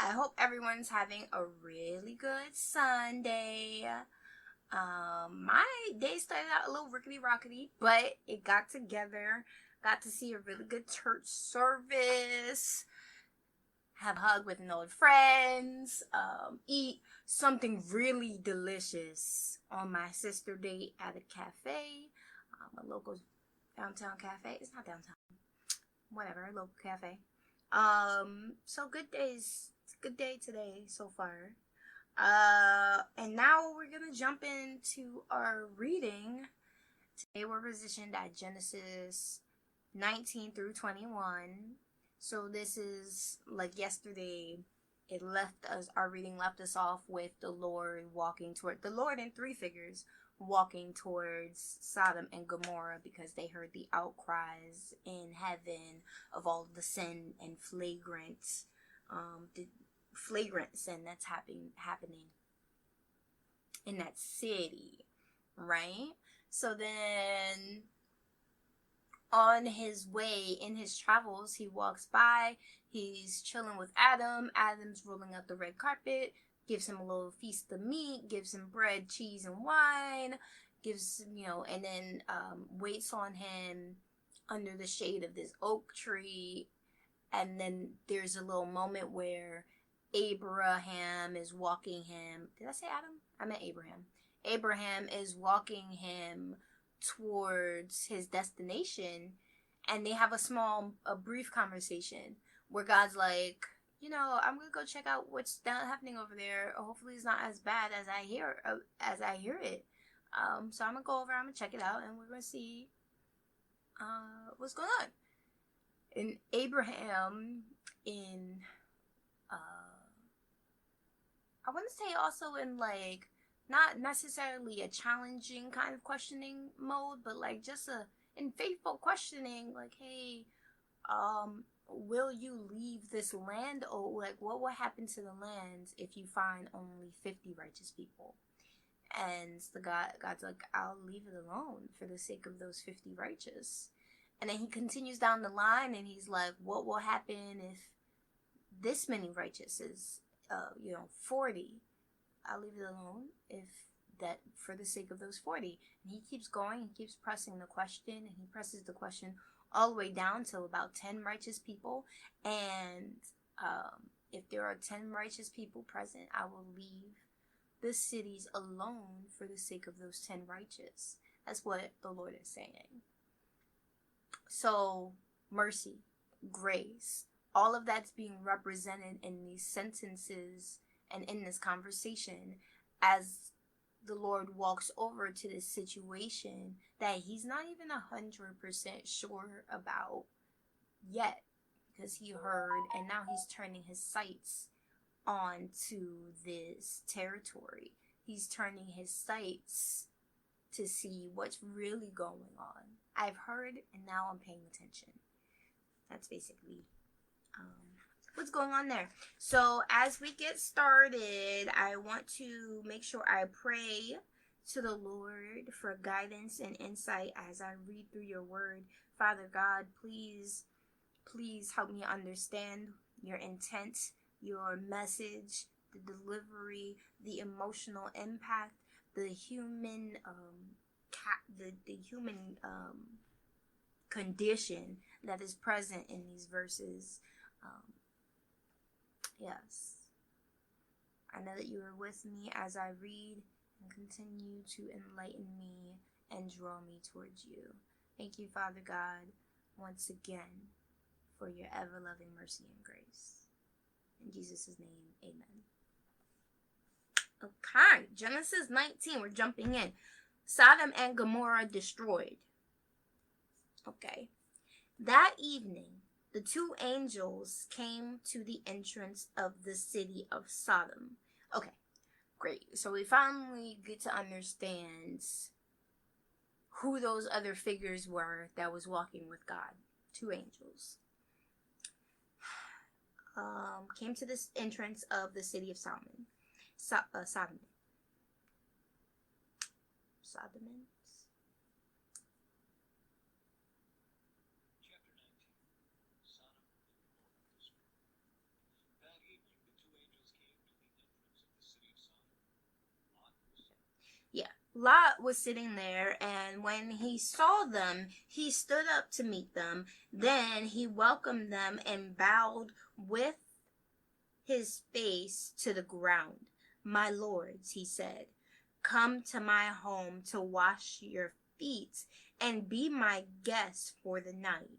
I hope everyone's having a really good Sunday. My day started out a little rickety rockety, but it got together. Got to see a really good church service, have a hug with an old friends, eat something really delicious on my sister date at a cafe, a local downtown cafe. It's not downtown, whatever, a local cafe. So good days. It's a good day today so far. And now we're gonna jump into our reading. Today we're positioned at Genesis 19 through 21. So this is like yesterday. Our reading left us off with the Lord in three figures walking towards Sodom and Gomorrah because they heard the outcries in heaven of all the sin and the flagrant sin that's happening in that city, right? So then on his way, in his travels, he walks by, he's chilling with Adam. Adam's rolling out the red carpet, gives him a little feast of meat, gives him bread, cheese, and wine, and then waits on him under the shade of this oak tree. And then there's a little moment where Abraham is walking him. Did I say Adam? I meant Abraham. Abraham is walking him towards his destination, and they have a brief conversation where God's like, I'm gonna go check out what's happening over there. Hopefully, it's not as bad as I hear it. So I'm gonna go over. I'm gonna check it out, and we're gonna see what's going on. And Abraham, I want to say also in like not necessarily a challenging kind of questioning mode, but like just in faithful questioning, like, hey, will you leave this land? Or like, what will happen to the land if you find only 50 righteous people? And God's like, I'll leave it alone for the sake of those 50 righteous. And then he continues down the line and he's like, what will happen if this many righteous is, 40? I'll leave it alone for the sake of those 40. And he keeps going, he keeps pressing the question, and he presses the question all the way down to about 10 righteous people. And if there are 10 righteous people present, I will leave the cities alone for the sake of those 10 righteous. That's what the Lord is saying. So, mercy, grace, all of that's being represented in these sentences and in this conversation as the Lord walks over to this situation that he's not even 100% sure about yet, because he heard, and now he's turning his sights onto this territory. He's turning his sights to see what's really going on. I've heard, and now I'm paying attention. That's basically what's going on there. So as we get started, I want to make sure I pray to the Lord for guidance and insight as I read through your word. Father God, please help me understand your intent, your message, the delivery, the emotional impact, the human condition that is present in these verses. Yes, I know that you are with me as I read, and continue to enlighten me and draw me towards you. Thank you, Father God, once again for your ever-loving mercy and grace. In Jesus' name, amen. Okay, Genesis 19, we're jumping in. Sodom and Gomorrah destroyed. Okay. That evening, the two angels came to the entrance of the city of Sodom. Okay, great. So we finally get to understand who those other figures were that was walking with God. Two angels. Came to this entrance of the city of Sodom. Sodom. Lot was sitting there, and when he saw them, he stood up to meet them. Then he welcomed them and bowed with his face to the ground. "My lords," he said, "come to my home to wash your feet and be my guests for the night.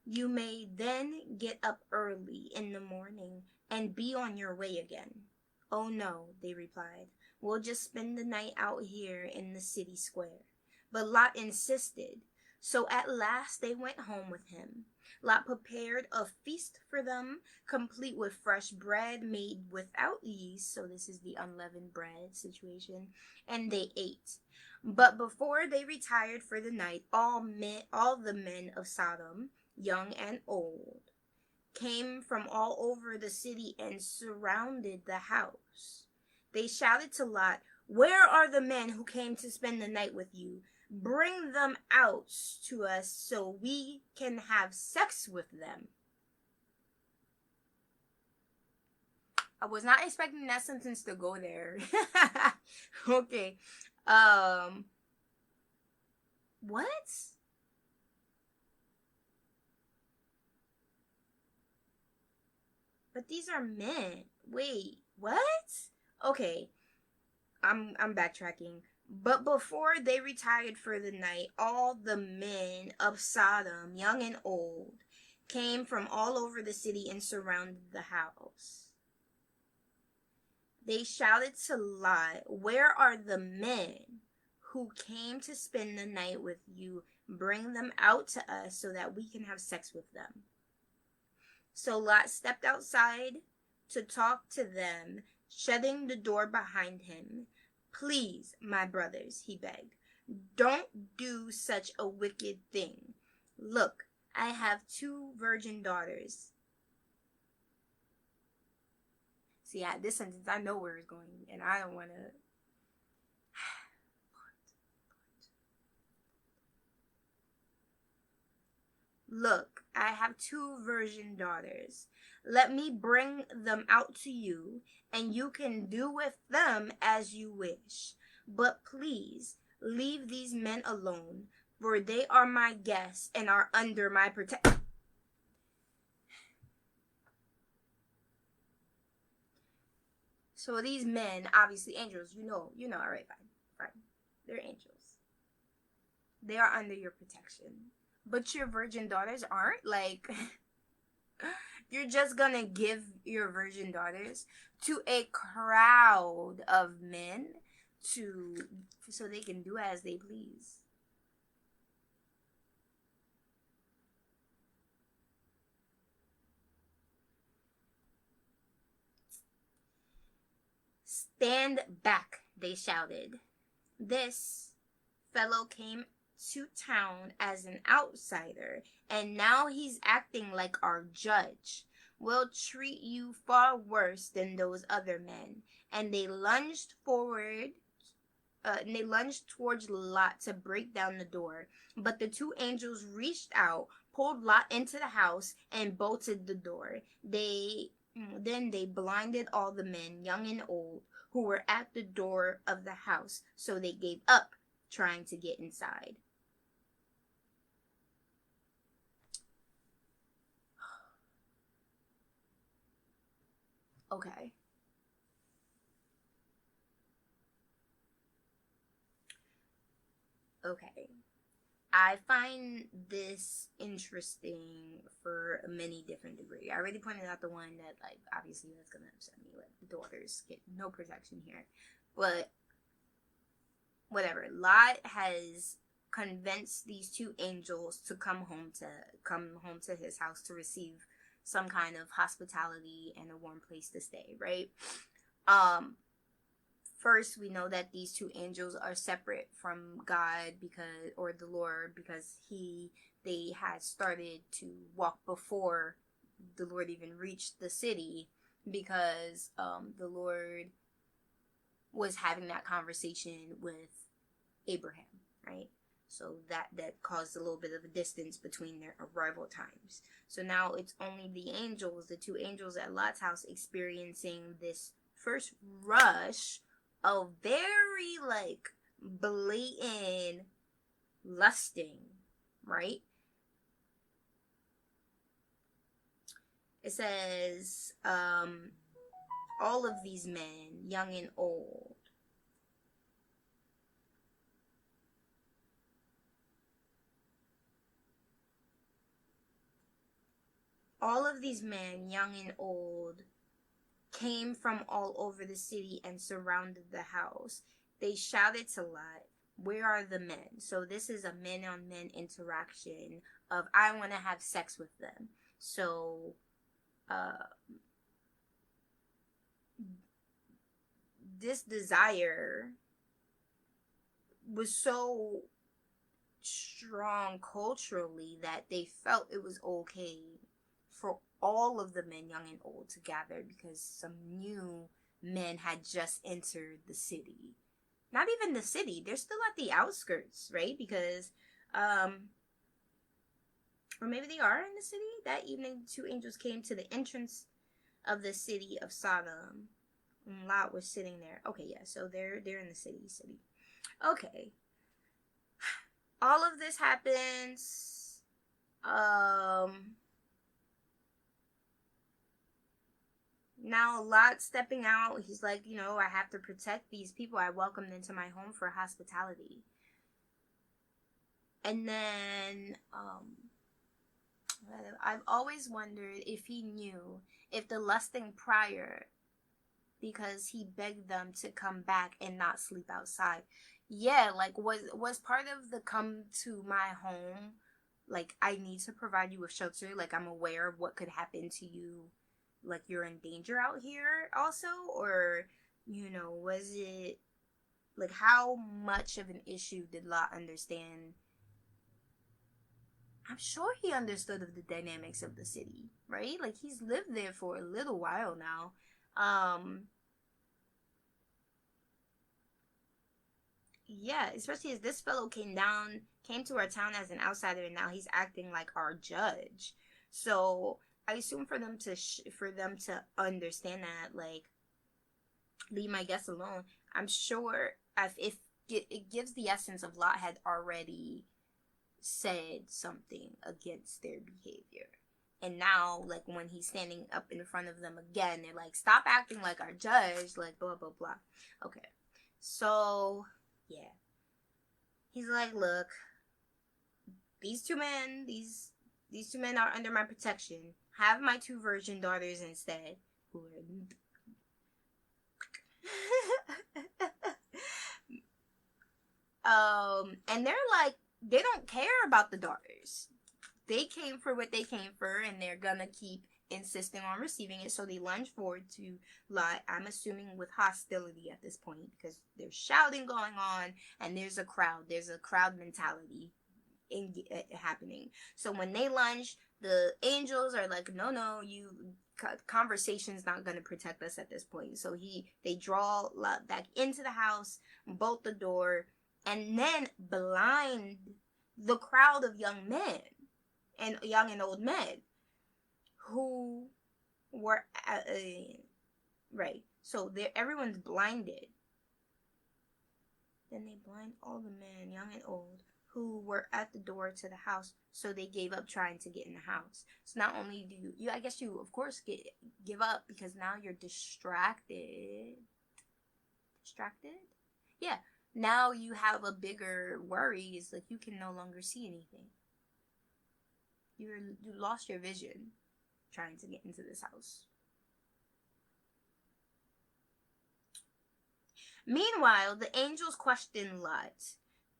You may then get up early in the morning and be on your way again." "Oh no," they replied. "We'll just spend the night out here in the city square." But Lot insisted. So at last they went home with him. Lot prepared a feast for them, complete with fresh bread made without yeast. So this is the unleavened bread situation. And they ate. But before they retired for the night, all the men of Sodom, young and old, came from all over the city and surrounded the house. They shouted to Lot, "Where are the men who came to spend the night with you? Bring them out to us so we can have sex with them." I was not expecting that sentence to go there. Okay. What? But these are men. Wait, what? Okay. I'm backtracking. But before they retired for the night, all the men of Sodom, young and old, came from all over the city and surrounded the house. They shouted to Lot, "Where are the men who came to spend the night with you? Bring them out to us so that we can have sex with them." So Lot stepped outside to talk to them, shutting the door behind him. "Please, my brothers," he begged, "don't do such a wicked thing. Look, I have 2 virgin daughters." See, at this sentence, I know where it's going, and I don't want to. "Look, I have 2 virgin daughters. Let me bring them out to you, and you can do with them as you wish. But please, leave these men alone, for they are my guests and are under my protection." So these men, obviously angels, you know, all right, fine. They're angels. They are under your protection. But your virgin daughters aren't? Like, you're just gonna give your virgin daughters to a crowd of men so they can do as they please. "Stand back," they shouted. "This fellow came to town as an outsider, and now he's acting like our judge. We'll treat you far worse than those other men." And they lunged towards Lot to break down the door. But the 2 angels reached out, pulled Lot into the house, and bolted the door. Then they blinded all the men, young and old, who were at the door of the house, so they gave up trying to get inside. Okay. Okay. I find this interesting for many different degrees. I already pointed out the one that, like, obviously that's gonna upset me. Like, the daughters get no protection here. But whatever. Lot has convinced these 2 angels to come home to his house to receive some kind of hospitality and a warm place to stay, right? First, we know that these 2 angels are separate from God or the Lord, because they had started to walk before the Lord even reached the city, because the Lord was having that conversation with Abraham, right? So that caused a little bit of a distance between their arrival times. So now it's only the 2 angels at Lot's house, experiencing this first rush of very, like, blatant lusting, right? It says, all of these men, young and old, came from all over the city and surrounded the house. They shouted to Lot, "Where are the men?" So this is a men on men interaction of, I want to have sex with them. So this desire was so strong culturally that they felt it was okay for all of the men, young and old, to gather because some new men had just entered the city. Not even the city, they're still at the outskirts, right? Because or maybe they are in the city. That evening 2 angels came to the entrance of the city of Sodom, and Lot was sitting there. Okay, yeah, so they're in the city. Okay, all of this happens. Now Lot stepping out, he's like, I have to protect these people. I welcomed into my home for hospitality. And then I've always wondered if he knew, if the lusting prior, because he begged them to come back and not sleep outside. Yeah, like was part of the come to my home, like, I need to provide you with shelter, like I'm aware of what could happen to you, like you're in danger out here also, or was it like, how much of an issue did Lot understand? I'm sure he understood of the dynamics of the city, right? Like, he's lived there for a little while now. Yeah, especially as this fellow came to our town as an outsider, and now he's acting like our judge. So I assume for them to understand that, like, leave my guests alone. I'm sure if it gives the essence of Lot had already said something against their behavior. And now, like, when he's standing up in front of them again, they're like, stop acting like our judge, like, blah, blah, blah. Okay. So, yeah. He's like, look, these two men are under my protection. Have my 2 virgin daughters instead. Who are and they're like, they don't care about the daughters. They came for what they came for, and they're gonna keep insisting on receiving it. So they lunge forward to Lot, I'm assuming with hostility at this point, because there's shouting going on, and there's a crowd mentality happening. So when they lunge, the angels are like, no, conversation's not gonna protect us at this point. So they draw Lot back into the house, bolt the door, and then blind the crowd of young and old men who were right. So everyone's blinded. Then they blind all the men, young and old, who were at the door to the house. So they gave up trying to get in the house. So not only do you I guess you of course give up, because now you're distracted. Yeah. Now you have a bigger worry. Is like, you can no longer see anything. You lost your vision trying to get into this house. Meanwhile, the angels questioned Lot.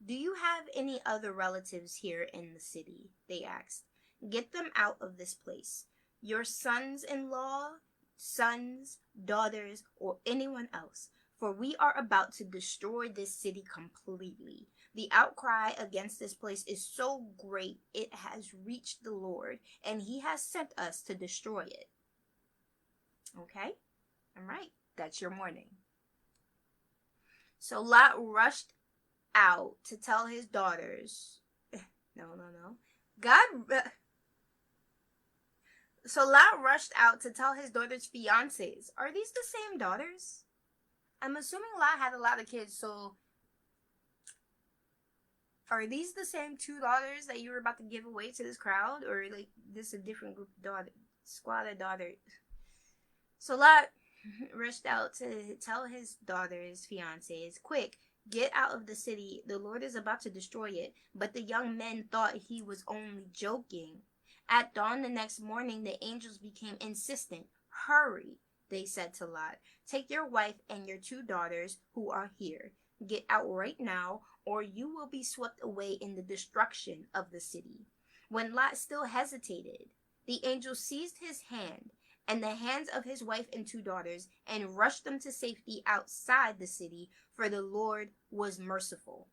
Do you have any other relatives here in the city? They asked. Get them out of this place. Your sons-in-law, sons, daughters, or anyone else. For we are about to destroy this city completely. The outcry against this place is so great it has reached the Lord, and he has sent us to destroy it. Okay? All right. That's your warning. So Lot rushed out to tell his daughters. No. So Lot rushed out to tell his daughters' fiancés. Are these the same daughters? I'm assuming Lot had a lot of kids, so are these the same two daughters that you were about to give away to this crowd? Or, like, this a different group of daughters? Squad of daughters. So Lot rushed out to tell his daughters, fiancés, quick, get out of the city. The Lord is about to destroy it. But the young men thought he was only joking. At dawn the next morning, the angels became insistent. Hurry, they said to Lot. Take your wife and your two daughters who are here. Get out right now, or you will be swept away in the destruction of the city. When Lot still hesitated, the angel seized his hand and the hands of his wife and two daughters and rushed them to safety outside the city, for the Lord was merciful.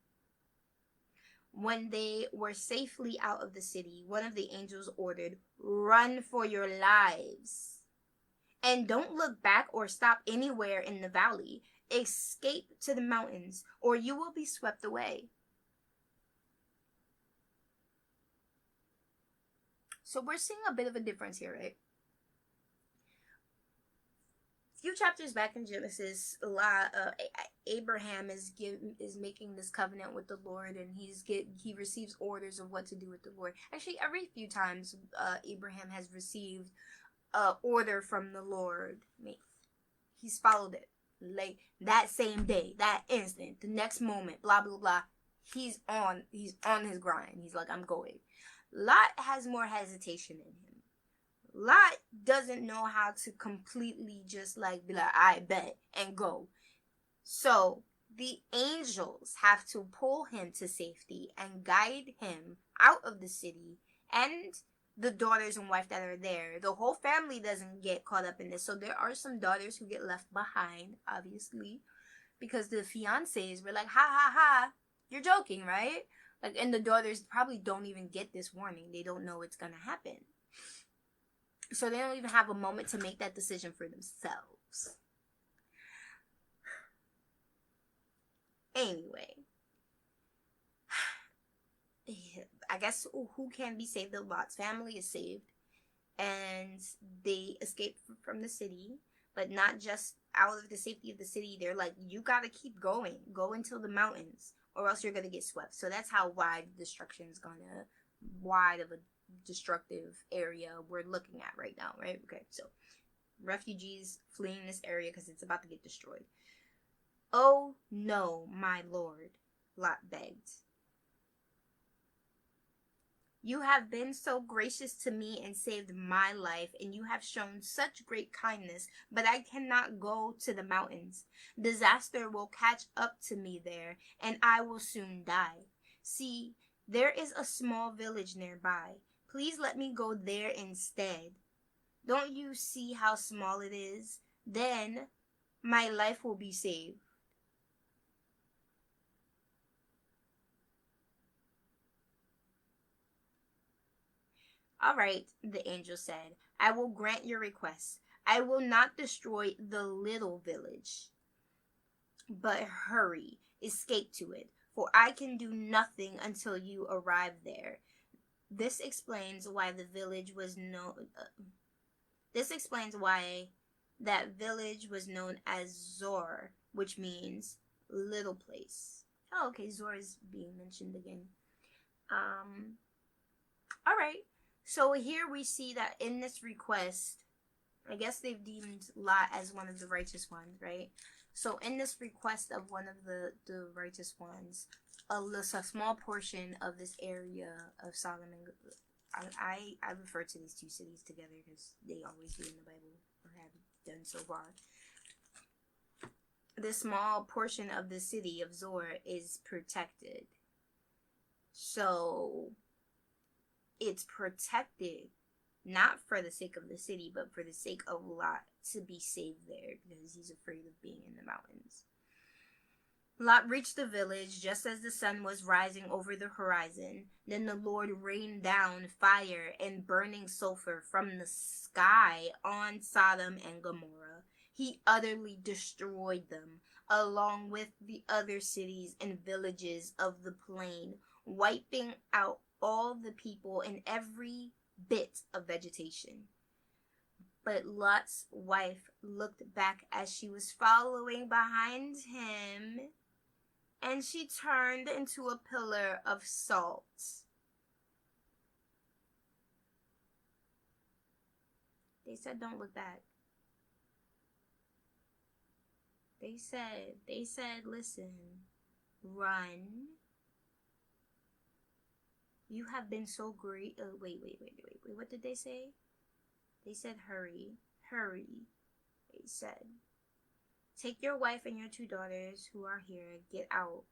When they were safely out of the city, one of the angels ordered, "Run for your lives. And don't look back or stop anywhere in the valley. Escape to the mountains, or you will be swept away." So we're seeing a bit of a difference here, right? A few chapters back in Genesis, Abraham is making this covenant with the Lord, and he receives orders of what to do with the Lord. Actually, every few times Abraham has received order from the Lord, he's followed it. Like that same day, that instant, the next moment, blah blah blah, he's on his grind. He's like, I'm going. Lot has more hesitation in him. Lot doesn't know how to completely just like be like, I bet, and go. So the angels have to pull him to safety and guide him out of the city, and the daughters and wife that are there. The whole family doesn't get caught up in this. So there are some daughters who get left behind, obviously, because the fiancés were like, ha ha ha, you're joking, right? Like, and the daughters probably don't even get this warning. They don't know it's gonna happen. So they don't even have a moment to make that decision for themselves. Anyway, I guess who can be saved? The Lot's family is saved, and they escape from the city, but not just out of the safety of the city. They're like, you gotta keep going, go into the mountains, or else you're gonna get swept. So that's how wide of a destructive area we're looking at right now, right? Okay, so refugees fleeing this area because it's about to get destroyed. "Oh no, my lord," Lot begged. "You have been so gracious to me and saved my life, and you have shown such great kindness, but I cannot go to the mountains. Disaster will catch up to me there, and I will soon die. See, there is a small village nearby. Please let me go there instead. Don't you see how small it is? Then my life will be saved." "All right," the angel said, "I will grant your request. I will not destroy the little village. But hurry, escape to it, for I can do nothing until you arrive there." This explains why the village was known. This explains why that village was known as Zor, which means little place. Oh, okay, Zor is being mentioned again. All right. So here we see that in this request, I guess they've deemed Lot as one of the righteous ones, right? So in this request of one of the righteous ones, a small portion of this area of Sodom and I refer to these two cities together because they always do in the Bible, or have done so far. This small portion of the city of Zor is protected. So it's protected not for the sake of the city, but for the sake of Lot to be saved there, because he's afraid of being in the mountains. Lot reached the village just as the sun was rising over the horizon. Then the Lord rained down fire and burning sulfur from the sky on Sodom and Gomorrah. He utterly destroyed them, along with the other cities and villages of the plain, wiping out all the people and every bit of vegetation. But Lot's wife looked back as she was following behind him, and she turned into a pillar of salt. They said, don't look back. They said, listen, run. You have been so great. Wait. What did they say? They said, hurry. They said, take your wife and your 2 daughters who are here. Get out,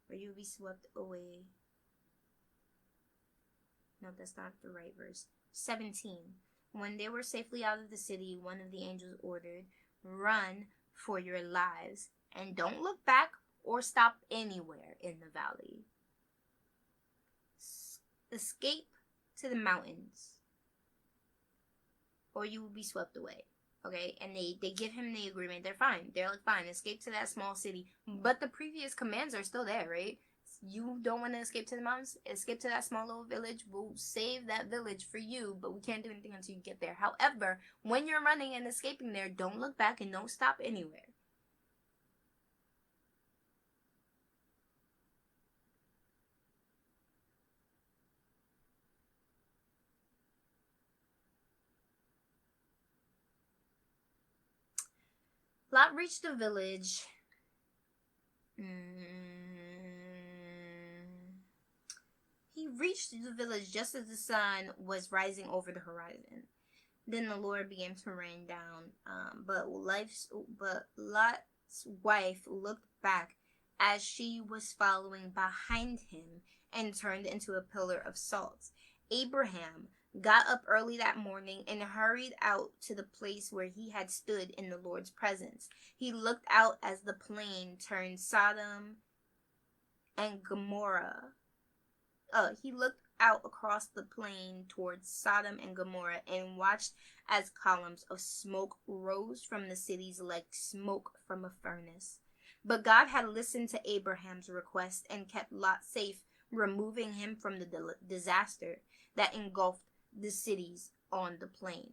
or you'll be swept away. No, that's not the right verse. 17. When they were safely out of the city, one of the angels ordered, run for your lives, and don't look back or stop anywhere in the valley. Escape to the mountains, or you will be swept away. Okay, and they give him the agreement. They're fine. They're like, fine, escape to that small city. But the previous commands are still there, right? You don't want to escape to the mountains? Escape to that small little village. We'll save that village for you, but we can't do anything until you get there. However, when you're running and escaping there, don't look back and don't stop anywhere. Lot reached the village. He reached the village just as the sun was rising over the horizon. Then the Lord began to rain down. But Lot's wife looked back as she was following behind him and turned into a pillar of salt. Abraham got up early that morning and hurried out to the place where he had stood in the Lord's presence. He looked out as the plain turned Sodom and Gomorrah. He looked out across the plain towards Sodom and Gomorrah and watched as columns of smoke rose from the cities like smoke from a furnace. But God had listened to Abraham's request and kept Lot safe, removing him from the disaster that engulfed the cities on the plain.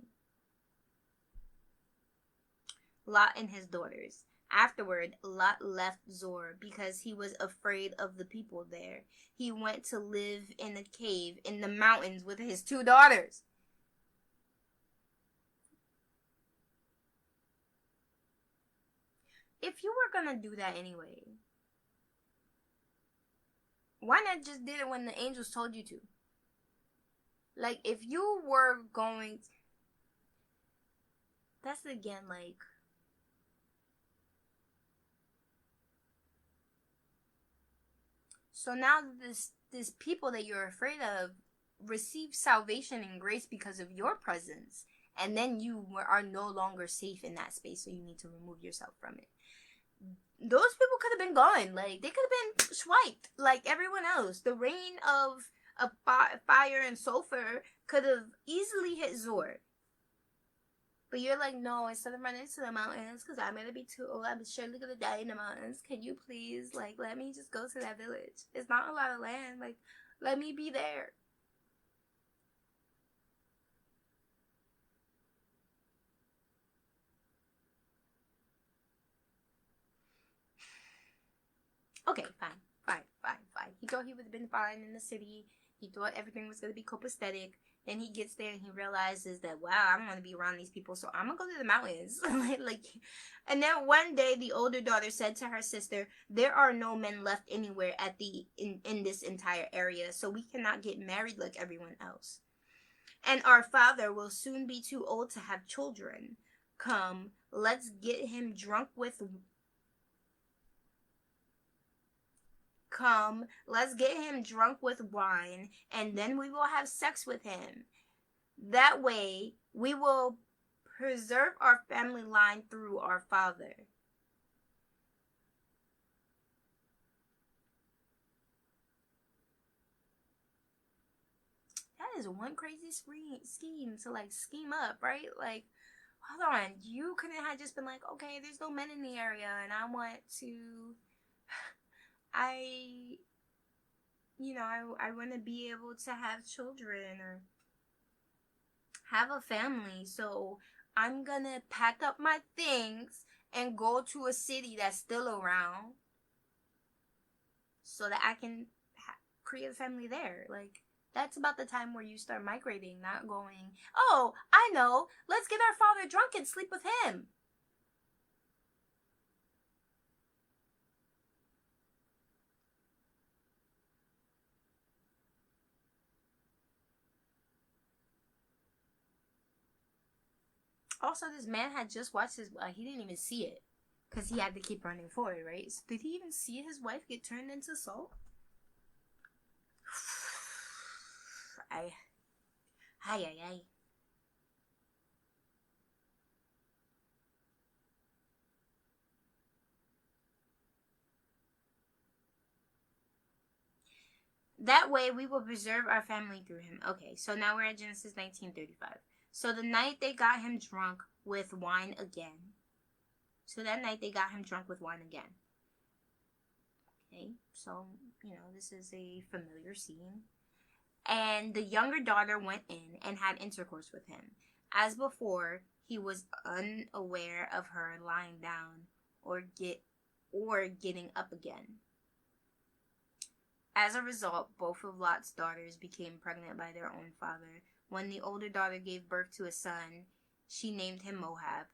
Lot and his daughters. Afterward, Lot left Zoar because he was afraid of the people there. He went to live in a cave in the mountains with his 2 daughters. If you were gonna do that anyway, why not just did it when the angels told you to? Like, if you were going... That's again, like... So now this people that you're afraid of receive salvation and grace because of your presence. And then you are no longer safe in that space, so you need to remove yourself from it. Those people could have been gone. Like, they could have been swiped like everyone else. The rain of fire and sulfur could have easily hit Zoar. But you're like, no, instead of running to the mountains, because I'm going to be too old, I'm surely going to die in the mountains. Can you please, like, let me just go to that village? It's not a lot of land. Like, let me be there. Okay, fine. He thought he would have been fine in the city. He thought everything was going to be copacetic. Then he gets there and he realizes that, wow, I don't want to be around these people, so I'm going to go to the mountains. And then one day, the older daughter said to her sister, there are no men left anywhere in this entire area, so we cannot get married like everyone else. And our father will soon be too old to have children. Come, let's get him drunk with wine, and then we will have sex with him. That way, we will preserve our family line through our father. That is one crazy scheme to, like, scheme up, right? Like, hold on, you couldn't have just been like, okay, there's no men in the area, and I want to... I want to be able to have children or have a family, so I'm gonna pack up my things and go to a city that's still around so that I can create a family there. Like, that's about the time where you start migrating, not going, oh, I know, let's get our father drunk and sleep with him. Also, this man had just watched his, he didn't even see it because he had to keep running forward, right? So did he even see his wife get turned into salt? Ay, ay, ay, ay. That way we will preserve our family through him. Okay, so now we're at Genesis 19:35. So the night they got him drunk with wine again. So that night they got him drunk with wine again. Okay, so, this is a familiar scene. And the younger daughter went in and had intercourse with him. As before, he was unaware of her lying down or getting up again. As a result, both of Lot's daughters became pregnant by their own father. When the older daughter gave birth to a son, she named him Moab.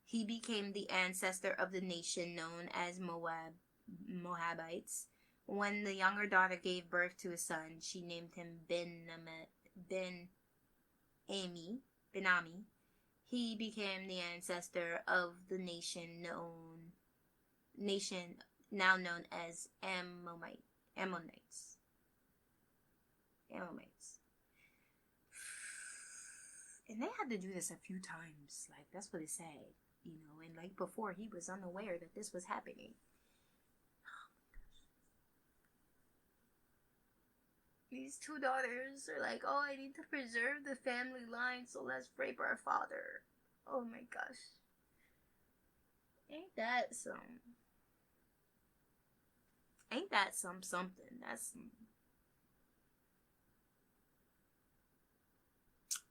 He became the ancestor of the nation known as Moabites. When the younger daughter gave birth to a son, she named him Ben-Ami. He became the ancestor of the nation now known as Ammonites. And they had to do this a few times. Like, that's what it said. And like before, he was unaware that this was happening. These two daughters are like, oh, I need to preserve the family line, so let's rape our father. Oh my gosh. Ain't that something? That's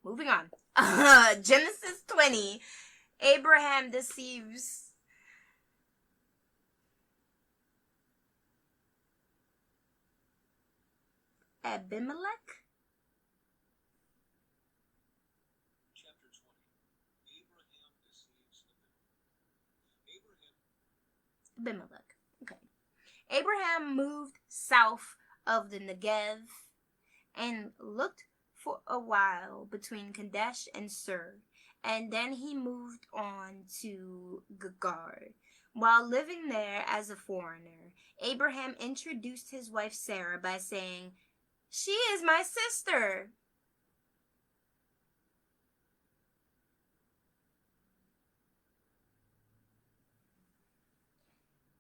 moving on. Genesis 20. Abraham deceives Abimelech. Chapter 20. Abraham deceives Abimelech. Okay. Abraham moved south of the Negev and looked for a while between Kadesh and Sur, and then he moved on to Gerar. While living there as a foreigner, Abraham introduced his wife Sarah by saying, "She is my sister."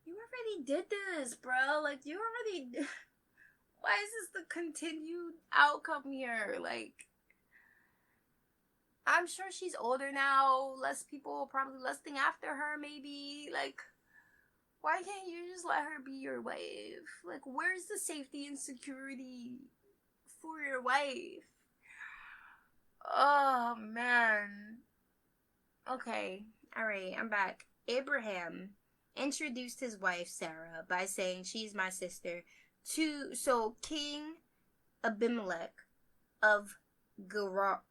You already did this, bro. Like, you already... Why is this the continued outcome here? Like, I'm sure she's older now. Less people probably lusting after her, maybe. Like, why can't you just let her be your wife? Like, where's the safety and security for your wife? Oh, man. Okay. Alright, I'm back. Abraham introduced his wife, Sarah, by saying, "She's my sister." So King Abimelech of Gerar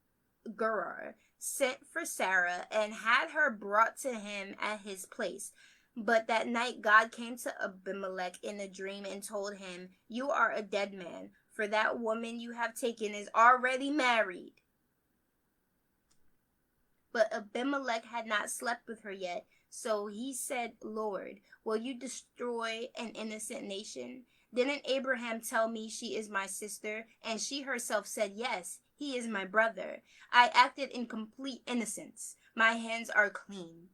sent for Sarah and had her brought to him at his place. But that night God came to Abimelech in a dream and told him, "You are a dead man, for that woman you have taken is already married." But Abimelech had not slept with her yet, so he said, "Lord, will you destroy an innocent nation? Didn't Abraham tell me she is my sister?" And she herself said, "Yes, he is my brother. I acted in complete innocence. My hands are clean."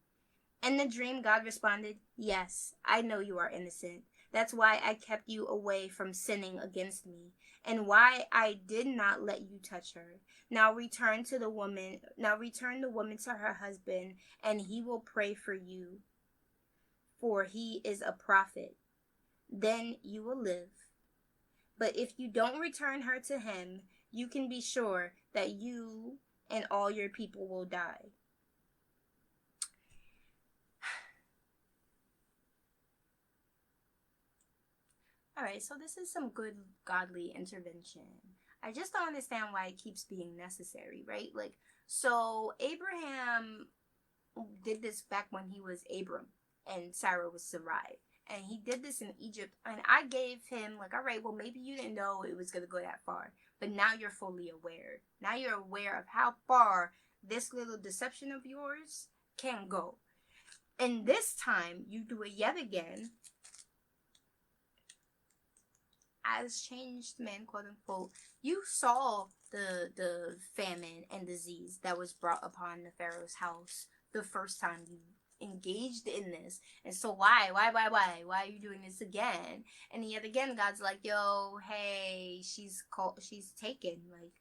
In the dream, God responded, "Yes, I know you are innocent. That's why I kept you away from sinning against me, and why I did not let you touch her. Now return the woman to her husband, and he will pray for you, for he is a prophet. Then you will live. But if you don't return her to him, you can be sure that you and all your people will die." All right, so this is some good godly intervention. I just don't understand why it keeps being necessary, right? Like, so Abraham did this back when he was Abram and Sarah was Sarai. And he did this in Egypt. And I gave him, like, all right, well, maybe you didn't know it was going to go that far. But now you're fully aware. Now you're aware of how far this little deception of yours can go. And this time, you do it yet again as changed men, quote unquote. You saw the famine and disease that was brought upon the Pharaoh's house the first time you engaged in this. And so why are you doing this again? And yet again, God's like, yo, hey, she's taken, like,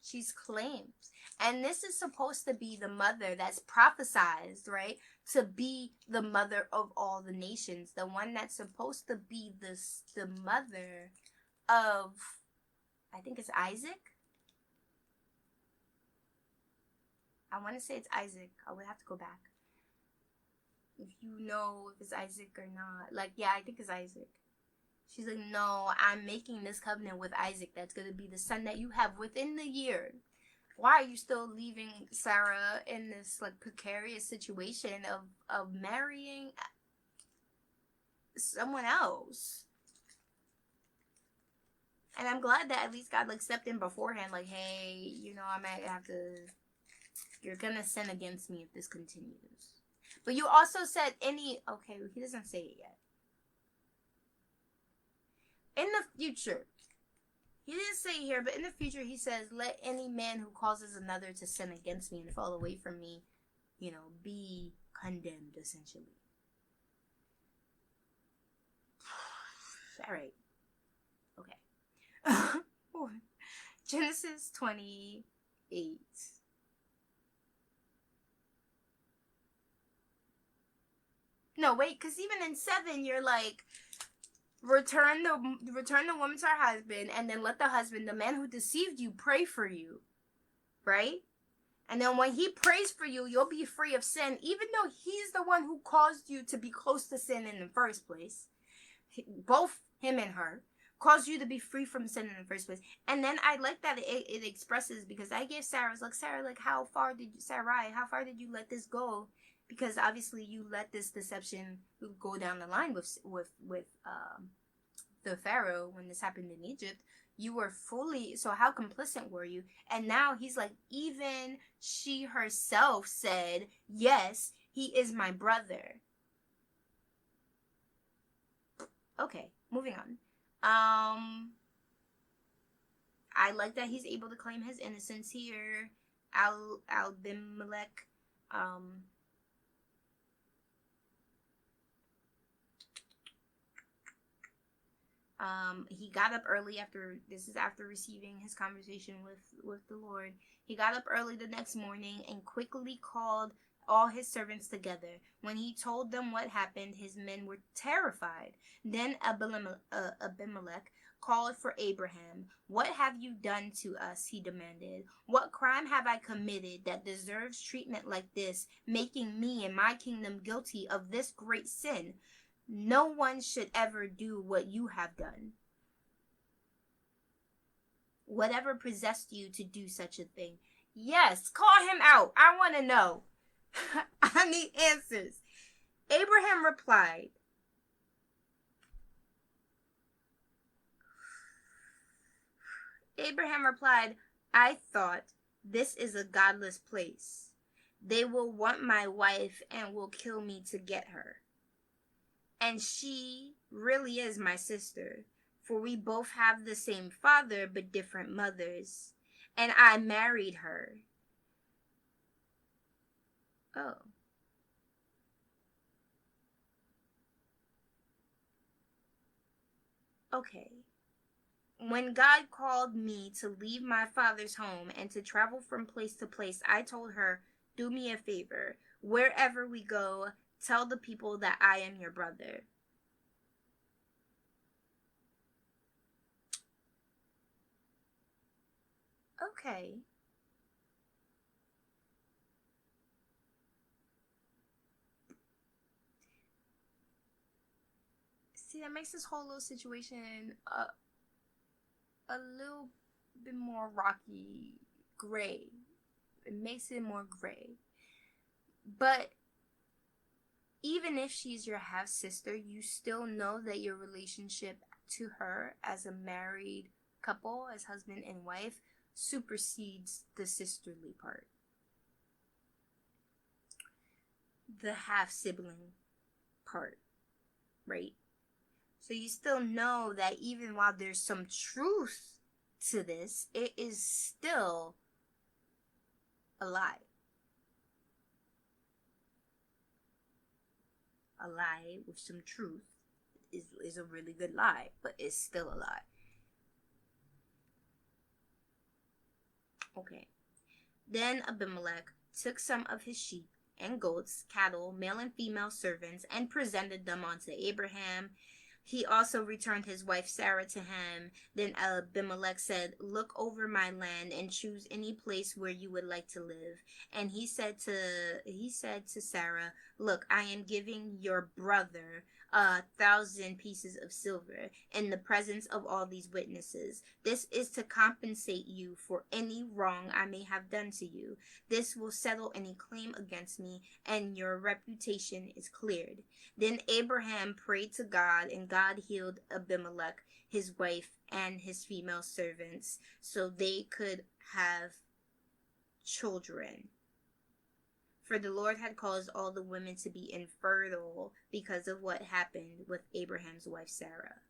she's claimed. And this is supposed to be the mother that's prophesized, right? To be the mother of all the nations. The one that's supposed to be the mother of, I think it's Isaac. I want to say it's Isaac. I would have to go back. If you know if it's Isaac or not. Like, yeah, I think it's Isaac. She's like, no, I'm making this covenant with Isaac. That's going to be the son that you have within the year. Why are you still leaving Sarah in this, like, precarious situation of marrying someone else? And I'm glad that at least God, like, stepped in beforehand. Like, hey, you know, I might have to... You're going to sin against me if this continues. But you also said okay, he doesn't say it yet. In the future, he didn't say it here, but in the future he says, let any man who causes another to sin against me and fall away from me, you know, be condemned, essentially. All right. Okay. Genesis 28. No, wait, because even in 7, you're like, return the woman to her husband, and then let the husband, the man who deceived you, pray for you, right? And then when he prays for you, you'll be free of sin, even though he's the one who caused you to be close to sin in the first place. Both him and her caused you to be free from sin in the first place. And then I like that it expresses, because I gave Sarah, like, how far did you let this go? Because obviously you let this deception go down the line with the Pharaoh when this happened in Egypt. You were fully, so how complicit were you? And now he's like, even she herself said, yes, he is my brother. Okay, moving on. I like that he's able to claim his innocence here. Abimelech, he got up early after receiving his conversation with the Lord. He got up early the next morning and quickly called all his servants together. When he told them what happened, his men were terrified. Then Abimelech called for Abraham. What have you done to us? He demanded. What crime have I committed that deserves treatment like this, making me and my kingdom guilty of this great sin? No one should ever do what you have done. Whatever possessed you to do such a thing? Yes, call him out. I want to know. I need answers. Abraham replied, I thought, this is a godless place. They will want my wife and will kill me to get her. And she really is my sister, for we both have the same father but different mothers. And I married her. Oh. Okay. When God called me to leave my father's home and to travel from place to place, I told her, do me a favor. Wherever we go, tell the people that I am your brother. Okay. see, that makes this whole little situation a little bit more rocky, gray. It makes it more gray. But even if she's your half sister, you still know that your relationship to her as a married couple, as husband and wife, supersedes the sisterly part. The half sibling part, right? So you still know that even while there's some truth to this, it is still a lie. A lie with some truth is a really good lie, but it's still a lie. Okay. Then Abimelech took some of his sheep and goats, cattle, male and female servants, and presented them unto Abraham. He also returned his wife Sarah to him. Then Abimelech said, "Look over my land and choose any place where you would like to live." And he said to Sarah, "Look, I am giving your brother 1,000 pieces of silver in the presence of all these witnesses. This is to compensate you for any wrong I may have done to you. This will settle any claim against me, and your reputation is cleared." Then Abraham prayed to God, and God healed Abimelech, his wife, and his female servants, so they could have children. For the Lord had caused all the women to be infertile because of what happened with Abraham's wife Sarah.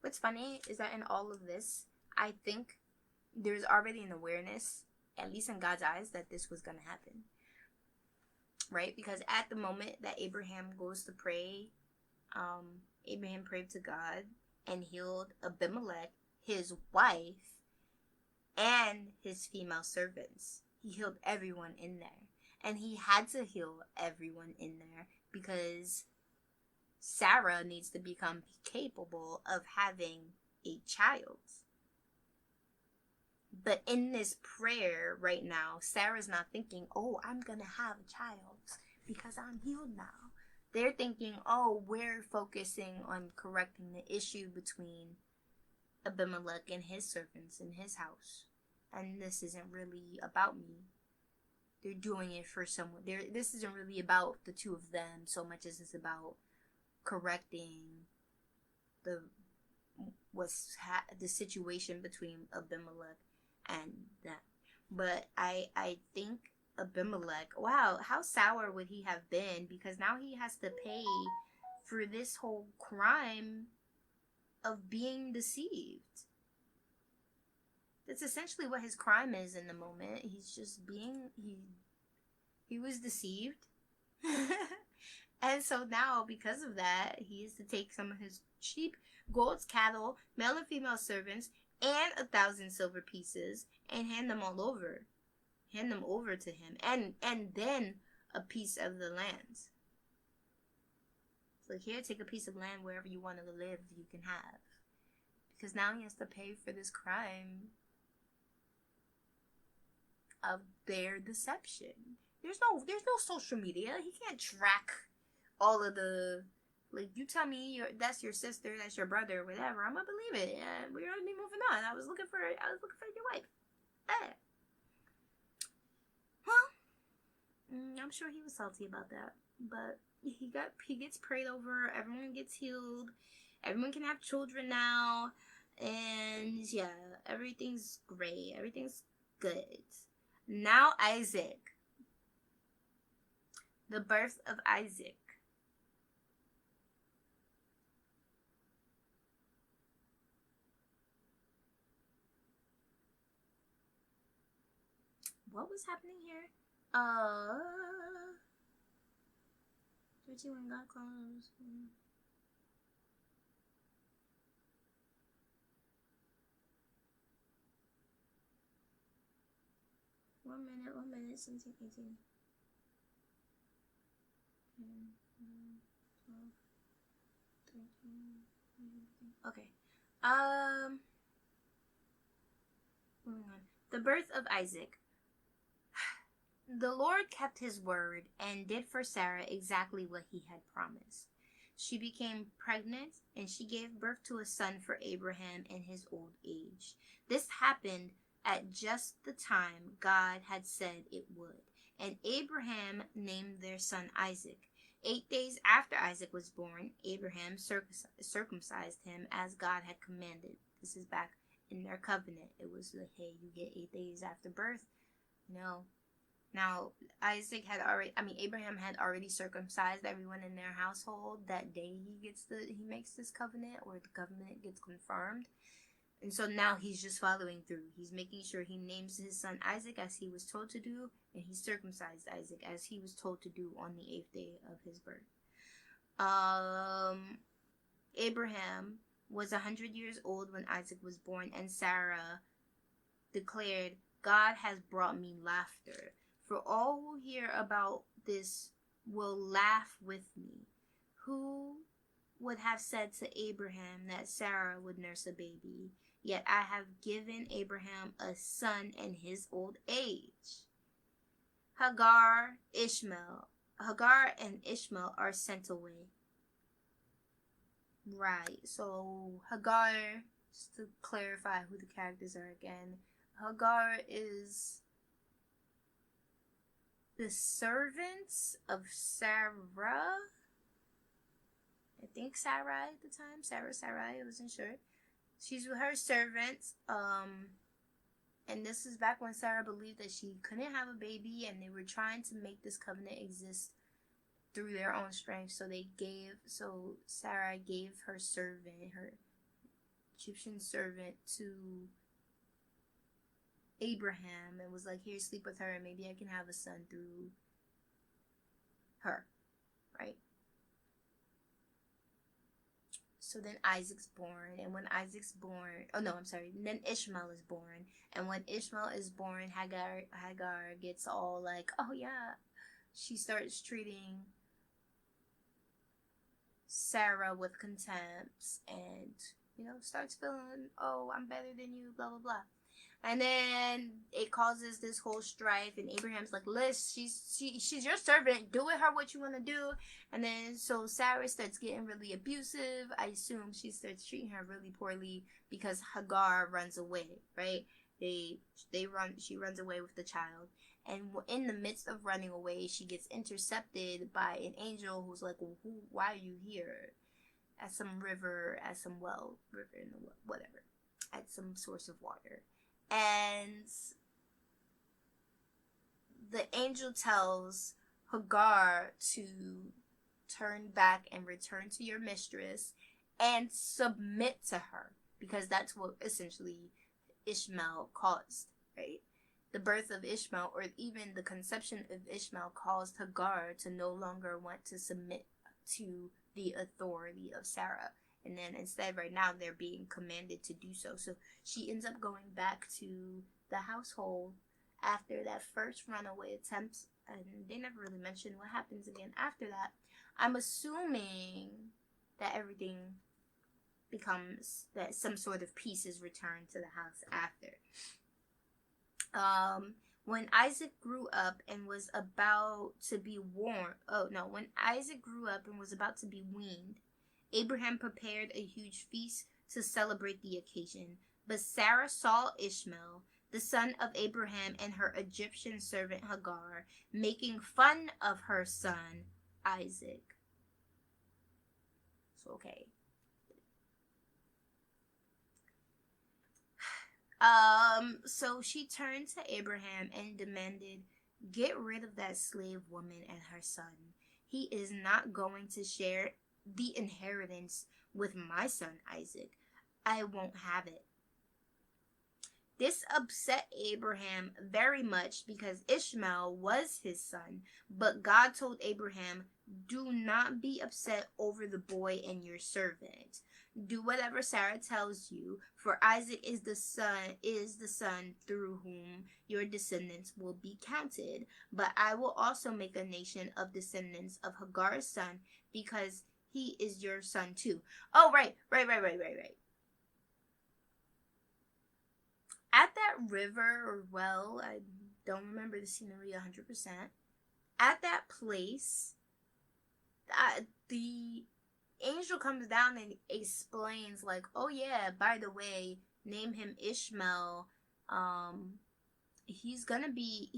What's funny is that in all of this, I think there's already an awareness, at least in God's eyes, that this was going to happen. Right? Because at the moment that Abraham goes to pray, Abraham prayed to God and healed Abimelech, his wife, and his female servants. He healed everyone in there. And he had to heal everyone in there because Sarah needs to become capable of having a child. But in this prayer right now, Sarah's not thinking, "Oh, I'm going to have a child because I'm healed now." They're thinking, "Oh, we're focusing on correcting the issue between Abimelech and his servants in his house. And this isn't really about me." They're doing it for someone. This isn't really about the two of them so much as it's about correcting the situation between Abimelech and them. But I think Abimelech, wow, how sour would he have been, because now he has to pay for this whole crime of being deceived. That's essentially what his crime is in the moment. He's just he was deceived. And so now, because of that, he has to take some of his sheep, goats, cattle, male and female servants, and 1,000 silver pieces, and hand them over to him, and then a piece of the land. So here, take a piece of land wherever you want to live, you can have, because now he has to pay for this crime of their deception. There's no social media. He can't track all of the, like, you tell me that's your sister, that's your brother, whatever, I'm gonna believe it. We're gonna be moving on. I was looking for your wife. Well, I'm sure he was salty about that, but he gets prayed over. Everyone gets healed. Everyone can have children now, and yeah, everything's great. Everything's good. Now Isaac. The birth of Isaac. What was happening here? 13 when God calls. 1 minute, 17, 18. 10, 11, 12. Okay. Moving on. The birth of Isaac. The Lord kept his word and did for Sarah exactly what he had promised. She became pregnant and she gave birth to a son for Abraham in his old age. This happened at just the time God had said it would, and Abraham named their son Isaac. 8 days after Isaac was born, Abraham circumcised him as God had commanded. This is back in their covenant. It was like, hey, you get 8 days after birth. No. Now, Abraham had already circumcised everyone in their household that day he makes this covenant, or the covenant gets confirmed. And so now he's just following through. He's making sure he names his son Isaac as he was told to do, and he circumcised Isaac as he was told to do on the 8th day of his birth. Abraham was 100 years old when Isaac was born, and Sarah declared, "God has brought me laughter. For all who hear about this will laugh with me." Who would have said to Abraham that Sarah would nurse a baby? Yet I have given Abraham a son in his old age. Hagar and Ishmael are sent away. Right, so Hagar, just to clarify who the characters are again, Hagar is the servants of Sarah. I think Sarai at the time. Sarai, I wasn't sure. She's with her servants. And this is back when Sarah believed that she couldn't have a baby, and they were trying to make this covenant exist through their own strength. So Sarah gave her servant, her Egyptian servant, to Abraham and was like, "Here, sleep with her, and maybe I can have a son through her," right? So then Isaac's born, and when Isaac's born, then Ishmael is born, and when Ishmael is born, Hagar gets all like, "Oh yeah," she starts treating Sarah with contempt, and starts feeling, "Oh, I'm better than you," blah blah blah. And then it causes this whole strife, and Abraham's like, "Liz, she's your servant. Do with her what you want to do." And then so Sarah starts getting really abusive. I assume she starts treating her really poorly because Hagar runs away, right? She runs away with the child. And in the midst of running away, she gets intercepted by an angel who's like, "Well, why are you here?" At some river, at some whatever, at some source of water. And the angel tells Hagar to turn back and return to your mistress and submit to her, because that's what essentially Ishmael caused, right? The birth of Ishmael, or even the conception of Ishmael, caused Hagar to no longer want to submit to the authority of Sarah. And then instead, right now, they're being commanded to do so. So she ends up going back to the household after that first runaway attempt. And they never really mention what happens again after that. I'm assuming that everything becomes, that some sort of peace is returned to the house after. When Isaac grew up and was about to be when Isaac grew up and was about to be weaned, Abraham prepared a huge feast to celebrate the occasion. But Sarah saw Ishmael, the son of Abraham, and her Egyptian servant Hagar, making fun of her son Isaac. So, okay. So she turned to Abraham and demanded, "Get rid of that slave woman and her son. He is not going to share the inheritance with my son Isaac. I won't have it." This upset Abraham very much because Ishmael was his son, but God told Abraham, "Do not be upset over the boy and your servant. Do whatever Sarah tells you, for Isaac is the son through whom your descendants will be counted. But I will also make a nation of descendants of Hagar's son, because he is your son too. Oh, right. At that river or well, I don't remember the scenery 100%. At that place, the angel comes down and explains, like, oh yeah, by the way, name him Ishmael. He's gonna be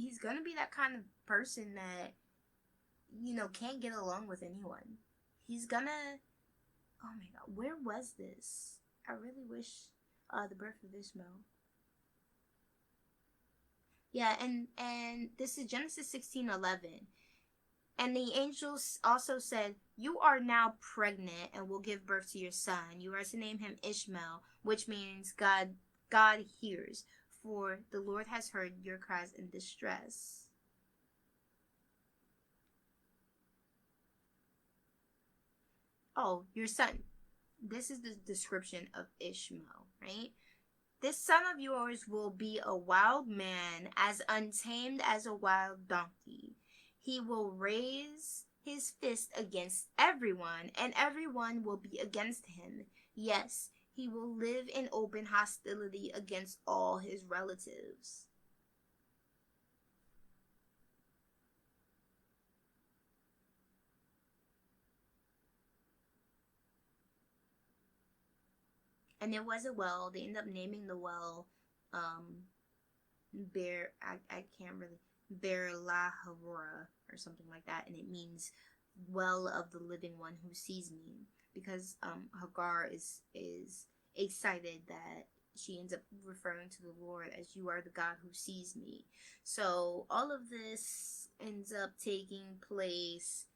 that kind of person that, you know, can't get along with anyone. He's gonna, oh my god, where was this? I really wish, the birth of Ishmael. Yeah, and this is Genesis 16:11. And the angels also said, you are now pregnant and will give birth to your son. You are to name him Ishmael, which means God hears, for the Lord has heard your cries in distress. Oh, your son. This is the description of Ishmael, right? This son of yours will be a wild man, as untamed as a wild donkey. He will raise his fist against everyone, and everyone will be against him. Yes, he will live in open hostility against all his relatives. And there was a well. They ended up naming the well I can't really, Bear La Harora or something like that, and it means well of the living one who sees me, because Hagar is excited that she ends up referring to the Lord as, you are the God who sees me. So all of this ends up taking place.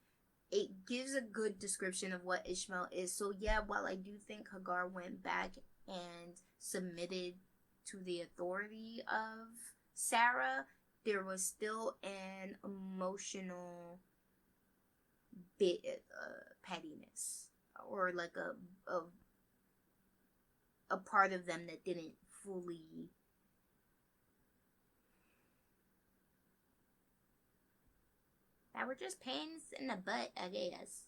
It gives a good description of what Ishmael is. So yeah, while I do think Hagar went back and submitted to the authority of Sarah, there was still an emotional bit pettiness, or like a part of them that didn't fully that were just pains in the butt, I guess.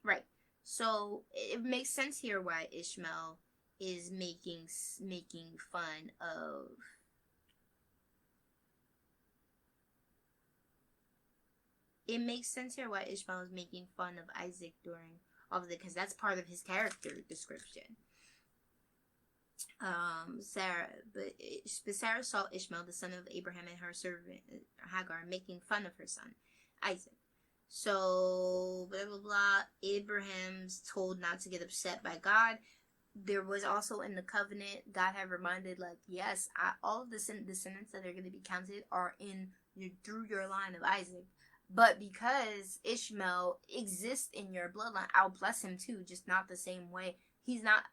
Right. So it makes sense here why Ishmael is making fun of it makes sense here why Ishmael is making fun of Isaac during all of it, because that's part of his character description. Sarah saw Ishmael, the son of Abraham, and her servant Hagar making fun of her son Isaac. So blah blah blah. Abraham's told not to get upset by God. There was also in the covenant, God had reminded, like, yes, all of the descendants that are going to be counted are through your line of Isaac. But because Ishmael exists in your bloodline, I'll bless him too, just not the same way. He's not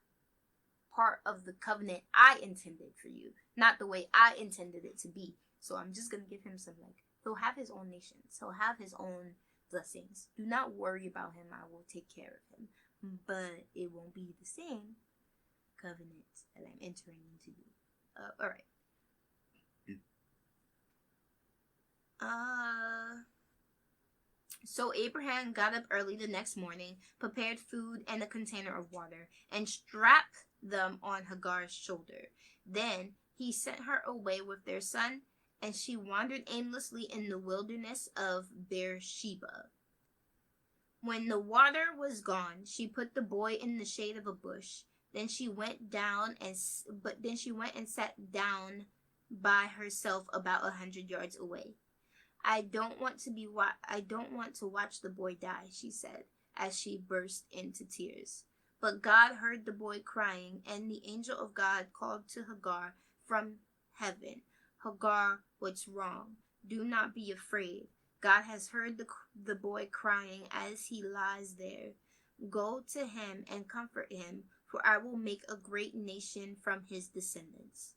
part of the covenant I intended for you, not the way I intended it to be. So I'm just going to give him some, like, he'll have his own nations. He'll have his own blessings. Do not worry about him. I will take care of him. But it won't be the same covenant that I'm entering into you. Alright. So Abraham got up early the next morning, prepared food and a container of water, and strapped them on Hagar's shoulder. Then he sent her away with their son, and she wandered aimlessly in the wilderness of Beersheba. When the water was gone, she put the boy in the shade of a bush. Then she went and sat down by herself about 100 yards away. I don't want to watch the boy die, she said, as she burst into tears. But God heard the boy crying, and the angel of God called to Hagar from heaven. Hagar, what's wrong? Do not be afraid. God has heard the boy crying as he lies there. Go to him and comfort him, for I will make a great nation from his descendants.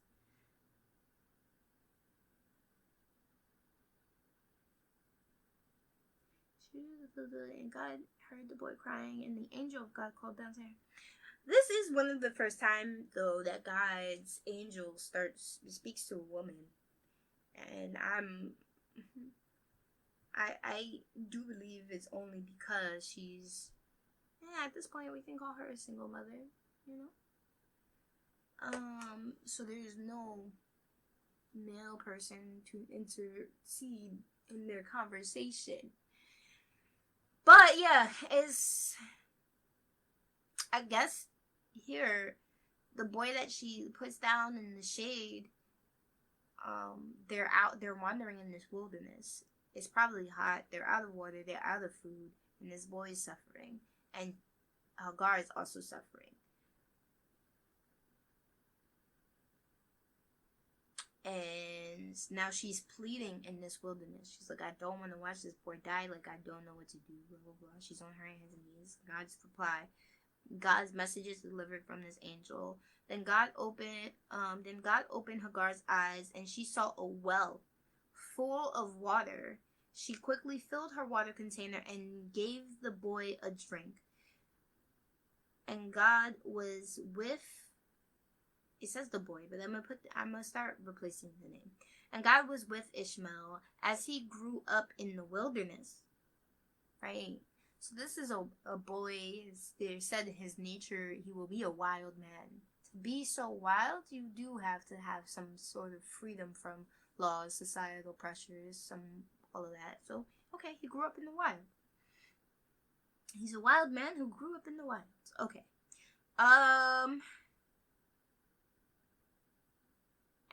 And God heard the boy crying, and the angel of God called down to her. This is one of the first time, though, that God's angel speaks to a woman. And I do believe it's only because she's, at this point we can call her a single mother, you know. So there's no male person to intercede in their conversation. But yeah, it's, I guess here, the boy that she puts down in the shade, they're wandering in this wilderness. It's probably hot, they're out of water, they're out of food, and this boy is suffering. And Hagar is also suffering. And now she's pleading in this wilderness. She's like, I don't want to watch this boy die. Like, I don't know what to do. Blah, blah, blah. She's on her hands and knees. God's reply. God's message is delivered from this angel. Then God opened Hagar's eyes, and she saw a well full of water. She quickly filled her water container and gave the boy a drink. And God was with, it says the boy, but I'm gonna start replacing the name. And God was with Ishmael as he grew up in the wilderness. Right? So this is a boy. They said his nature, he will be a wild man. To be so wild, you do have to have some sort of freedom from laws, societal pressures, all of that. So, okay, he grew up in the wild. He's a wild man who grew up in the wilds. Okay.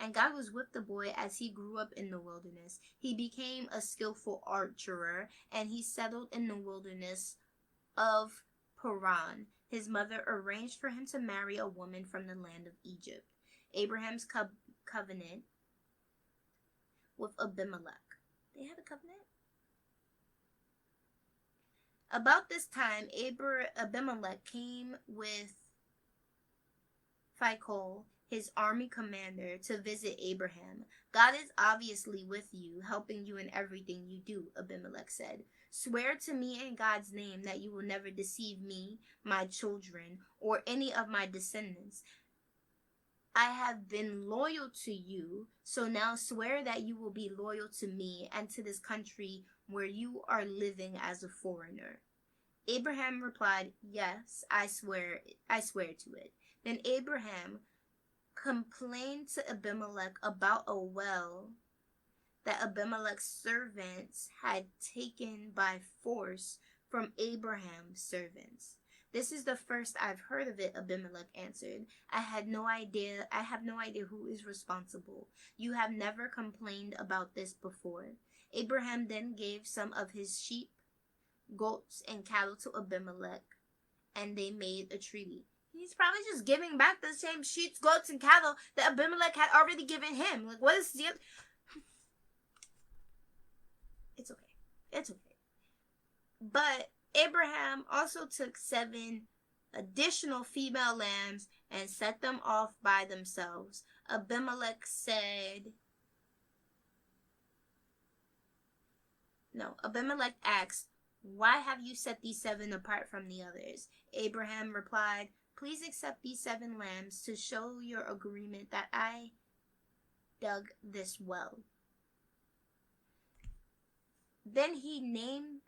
And God was with the boy as he grew up in the wilderness. He became a skillful archer, and he settled in the wilderness of Paran. His mother arranged for him to marry a woman from the land of Egypt. Abraham's covenant with Abimelech. They had a covenant? About this time, Abimelech came with Phicol, his army commander, to visit Abraham. God is obviously with you, helping you in everything you do, Abimelech said. Swear to me in God's name that you will never deceive me, my children, or any of my descendants. I have been loyal to you, so now swear that you will be loyal to me and to this country where you are living as a foreigner. Abraham replied, yes, I swear to it. Then Abraham complained to Abimelech about a well that Abimelech's servants had taken by force from Abraham's servants. This is the first I've heard of it, Abimelech answered. I have no idea who is responsible. You have never complained about this before. Abraham then gave some of his sheep, goats, and cattle to Abimelech, and they made a treaty. He's probably just giving back the same sheep, goats, and cattle that Abimelech had already given him. Like, what is the... It's okay. It's okay. But Abraham also took 7 additional female lambs and set them off by themselves. Abimelech asked, why have you set these 7 apart from the others? Abraham replied, please accept these 7 lambs to show your agreement that I dug this well. Then he named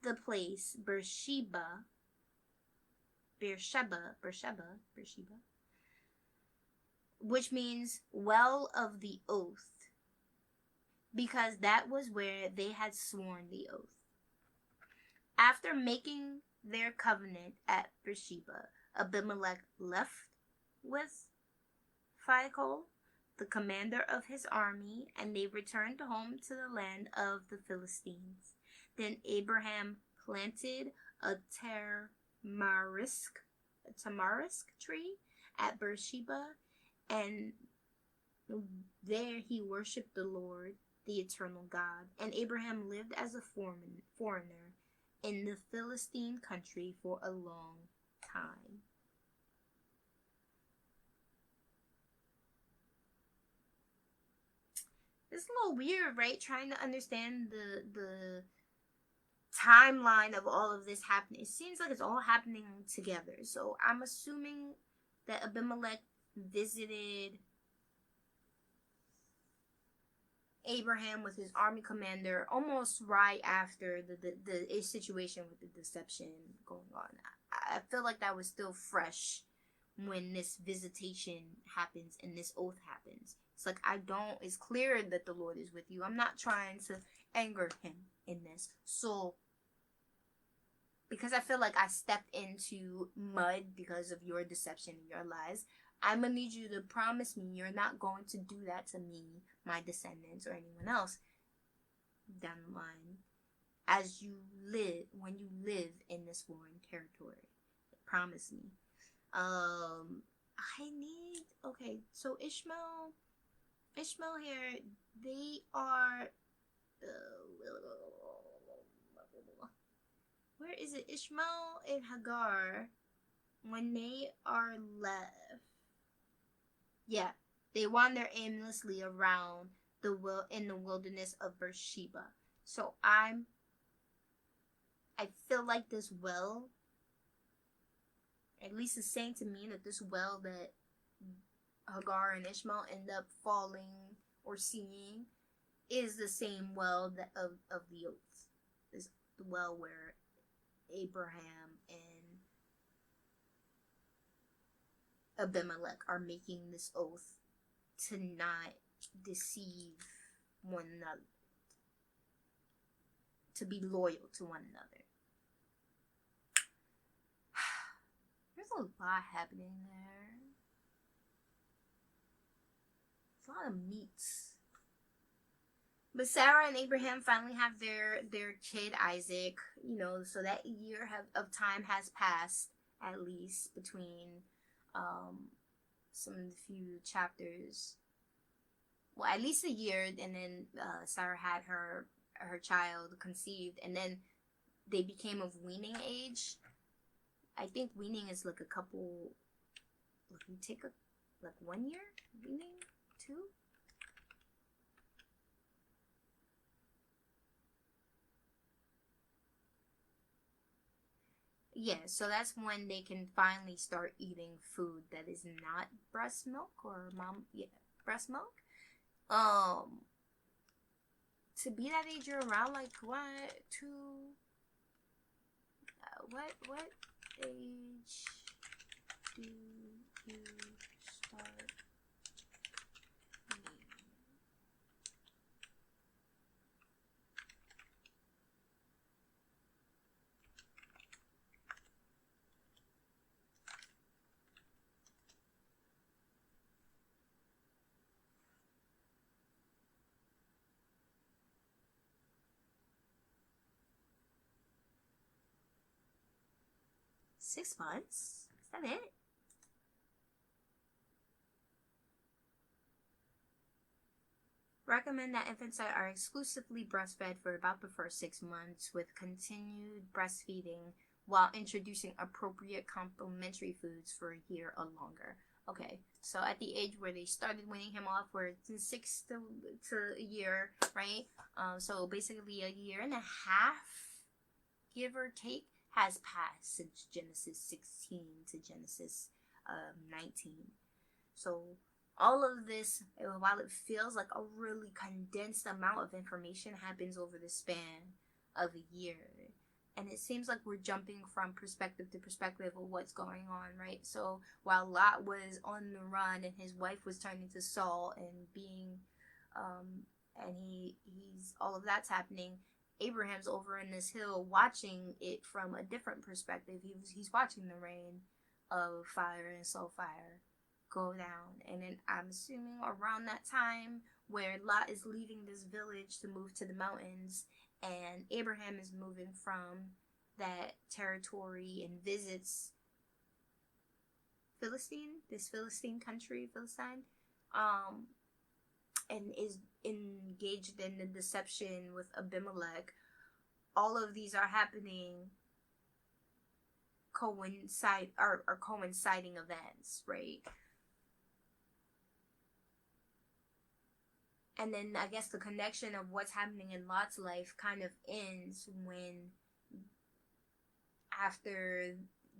the place Beersheba, which means well of the oath, because that was where they had sworn the oath. After making their covenant at Beersheba, Abimelech left with Phicol, the commander of his army, and they returned home to the land of the Philistines. Then Abraham planted a tamarisk tree at Beersheba, and there he worshipped the Lord, the eternal God. And Abraham lived as a foreigner in the Philistine country for a long time. It's a little weird, right? Trying to understand the timeline of all of this happening. It seems like it's all happening together. So I'm assuming that Abimelech visited Abraham with his army commander almost right after the situation with the deception going on. I feel like that was still fresh when this visitation happens and this oath happens. It's like, it's clear that the Lord is with you. I'm not trying to anger him in this. So, because I feel like I stepped into mud because of your deception and your lies, I'm going to need you to promise me you're not going to do that to me, my descendants, or anyone else down the line when you live in this foreign territory. Promise me. So Ishmael here, they are, where is it? Ishmael and Hagar, when they are left, yeah, they wander aimlessly around in the wilderness of Beersheba. So I feel like this well, at least it's saying to me that this well that Hagar and Ishmael end up falling or seeing is the same well of the oath. Is the well where Abraham and Abimelech are making this oath to not deceive one another, to be loyal to one another. There's a lot happening there. It's a lot of meats. But Sarah and Abraham finally have their kid Isaac, so that year of time has passed, at least, between some of the few chapters. Well, at least a year, and then Sarah had her child conceived, and then they became of weaning age. I think weaning is like you take 1 year weaning, 2. Yeah, so that's when they can finally start eating food that is not breast milk or breast milk. To be that age, you're around like what age do you start eating? 6 months? Is that it? Recommend that infants are exclusively breastfed for about the first 6 months with continued breastfeeding while introducing appropriate complementary foods for a year or longer. Okay, so at the age where they started weaning him off, where it's 6 to a year, right? So basically a year and a half, give or take, has passed since Genesis 16 to Genesis 19. So all of this, while it feels like a really condensed amount of information, happens over the span of a year. And it seems like we're jumping from perspective to perspective of what's going on, right? So while Lot was on the run and his wife was turning to Saul and being, and he's all of that's happening, Abraham's over in this hill watching it from a different perspective. He's watching the rain of fire and sulfire go down. And then I'm assuming around that time where Lot is leaving this village to move to the mountains and Abraham is moving from that territory and visits Philistine country, and is engaged in the deception with Abimelech. All of these are happening coinciding events, right? And then I guess the connection of what's happening in Lot's life kind of ends when, after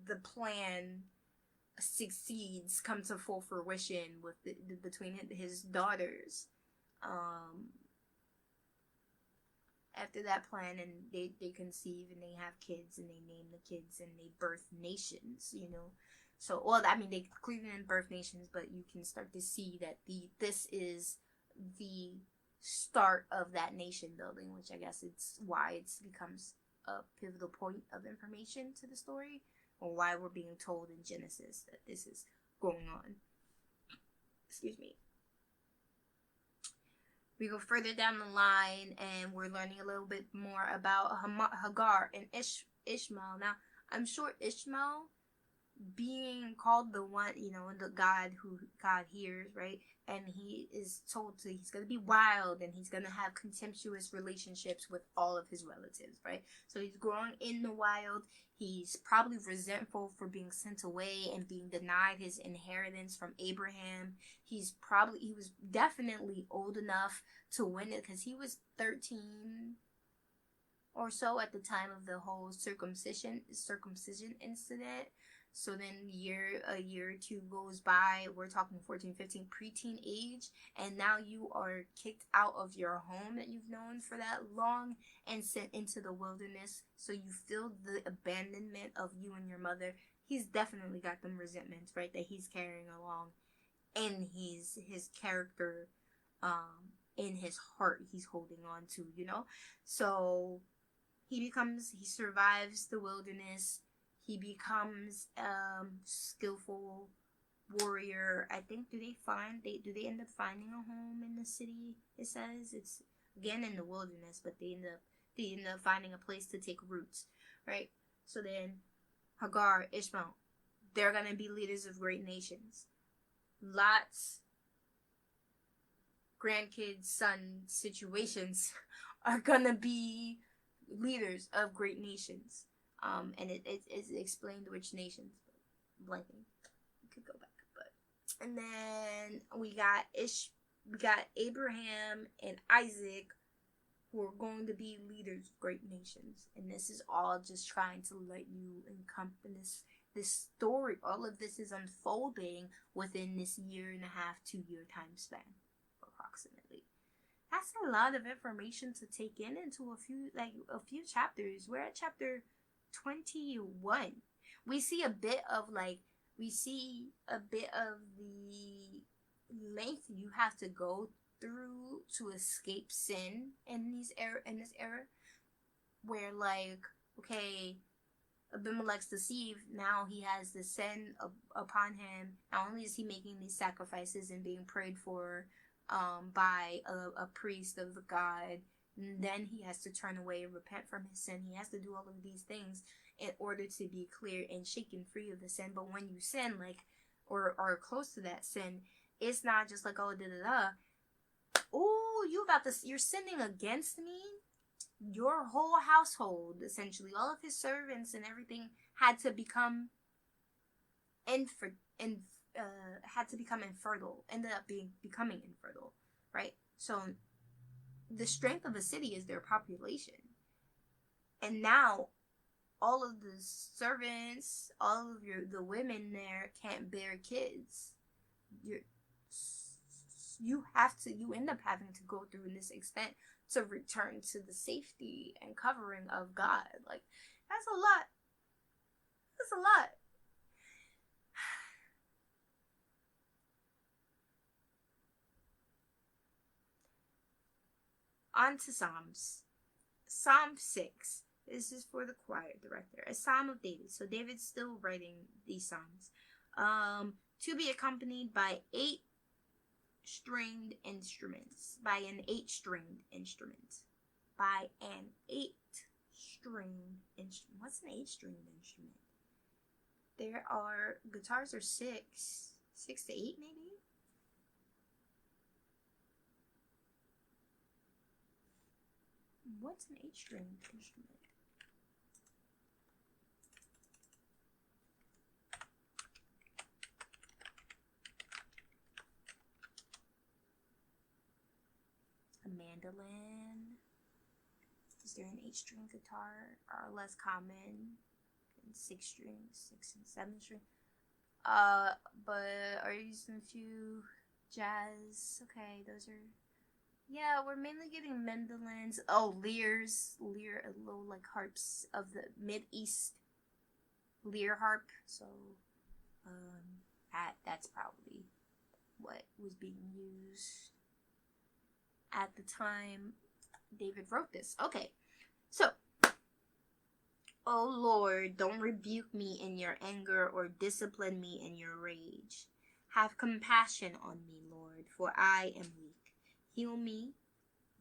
the plan comes to full fruition with between his daughters. after that plan, and they conceive and they have kids and they name the kids and they birth nations, you know. So, well, I mean, they clearly didn't birth nations, but you can start to see that this is the start of that nation building, which I guess it's why it becomes a pivotal point of information to the story, or why we're being told in Genesis that this is going on. Excuse me. We go further down the line and we're learning a little bit more about Hagar and Ishmael. Now, I'm sure Ishmael, being called the one, you know, the God who God hears, right? And he is told he's going to be wild and he's going to have contemptuous relationships with all of his relatives, right? So he's growing in the wild. He's probably resentful for being sent away and being denied his inheritance from Abraham. He was definitely old enough to win it because he was 13 or so at the time of the whole circumcision incident. So then a year or two goes by, we're talking 14, 15, preteen age, and now you are kicked out of your home that you've known for that long and sent into the wilderness. So you feel the abandonment of you and your mother. He's definitely got them resentments, right, that he's carrying along in his character, in his heart he's holding on to, you know? So he survives the wilderness. He becomes skillful warrior. I think do they end up finding a home in the city? It says it's again in the wilderness, but they end up finding a place to take roots, right? So then Hagar, Ishmael, they're gonna be leaders of great nations. Lot's grandkids, son situations are gonna be leaders of great nations. And it's explained which nations, blanking. We could go back, and then we got Abraham and Isaac, who are going to be leaders of great nations, and this is all just trying to let you encompass this story. All of this is unfolding within this 1.5 to 2 year time span, approximately. That's a lot of information to take in into a few chapters. We're at chapter 21. We see a bit of the length you have to go through to escape sin in this era, where okay, Abimelech's deceived. Now he has the sin upon him. Not only is he making these sacrifices and being prayed for by a priest of the God, and then he has to turn away and repent from his sin. He has to do all of these things in order to be clear and shaken free of the sin. But when you sin, or are close to that sin, it's not just like, oh, oh, you're sinning against me. Your whole household, essentially, all of his servants and everything had to become infertile. Ended up becoming infertile, right? So the strength of a city is their population, and now all of the servants, all of the women there can't bear kids. You end up having to go through this extent to return to the safety and covering of God. That's a lot. That's a lot. On to Psalms. Psalm 6. This is for the choir director. A Psalm of David. So David's still writing these Psalms. To be accompanied by 8-stringed instruments. By an 8-stringed instrument. By an 8-stringed instrument. What's an 8-stringed instrument? Guitars are 6 to 8 maybe? What's an 8-stringed instrument? A mandolin. Is there an 8-string guitar? Are less common than 6 strings, 6 and 7 string. But are you using a few jazz? Okay, those are Yeah, we're mainly getting mandolins. Oh, lyres, little like harps of the Mid East, lyre harp. So, that's probably what was being used at the time David wrote this. Okay, so, O Lord, don't rebuke me in your anger or discipline me in your rage. Have compassion on me, Lord, for I am weak. Heal me,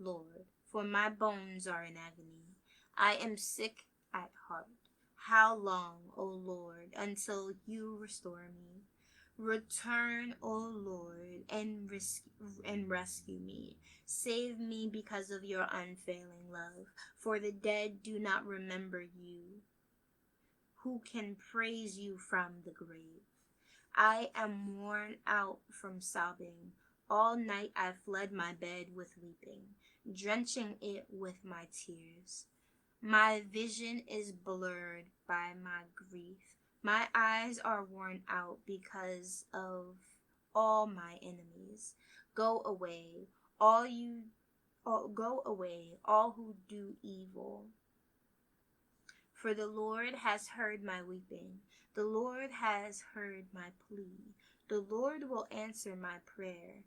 Lord, for my bones are in agony. I am sick at heart. How long, O Lord, until you restore me? Return, O Lord, and rescue me. Save me because of your unfailing love, for the dead do not remember you. Who can praise you from the grave? I am worn out from sobbing. All night I fled my bed with weeping, drenching it with my tears. My vision is blurred by my grief. My eyes are worn out because of all my enemies. Go away, go away, all who do evil. For the Lord has heard my weeping. The Lord has heard my plea. The Lord will answer my prayer.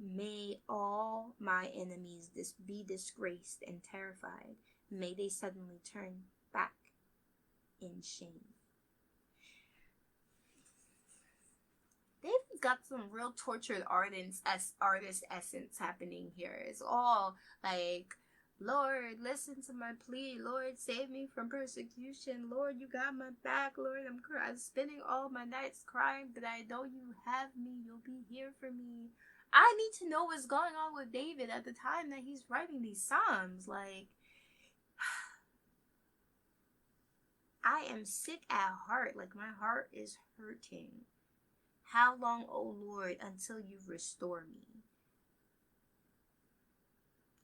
May all my enemies be disgraced and terrified. May they suddenly turn back in shame. They've got some real tortured artist essence happening here. It's all like, Lord, listen to my plea. Lord, save me from persecution. Lord, you got my back. Lord, I'm spending all my nights crying, but I know you have me. You'll be here for me. I need to know what's going on with David at the time that he's writing these psalms. Like, I am sick at heart. Like, my heart is hurting. How long, O Lord, until you restore me?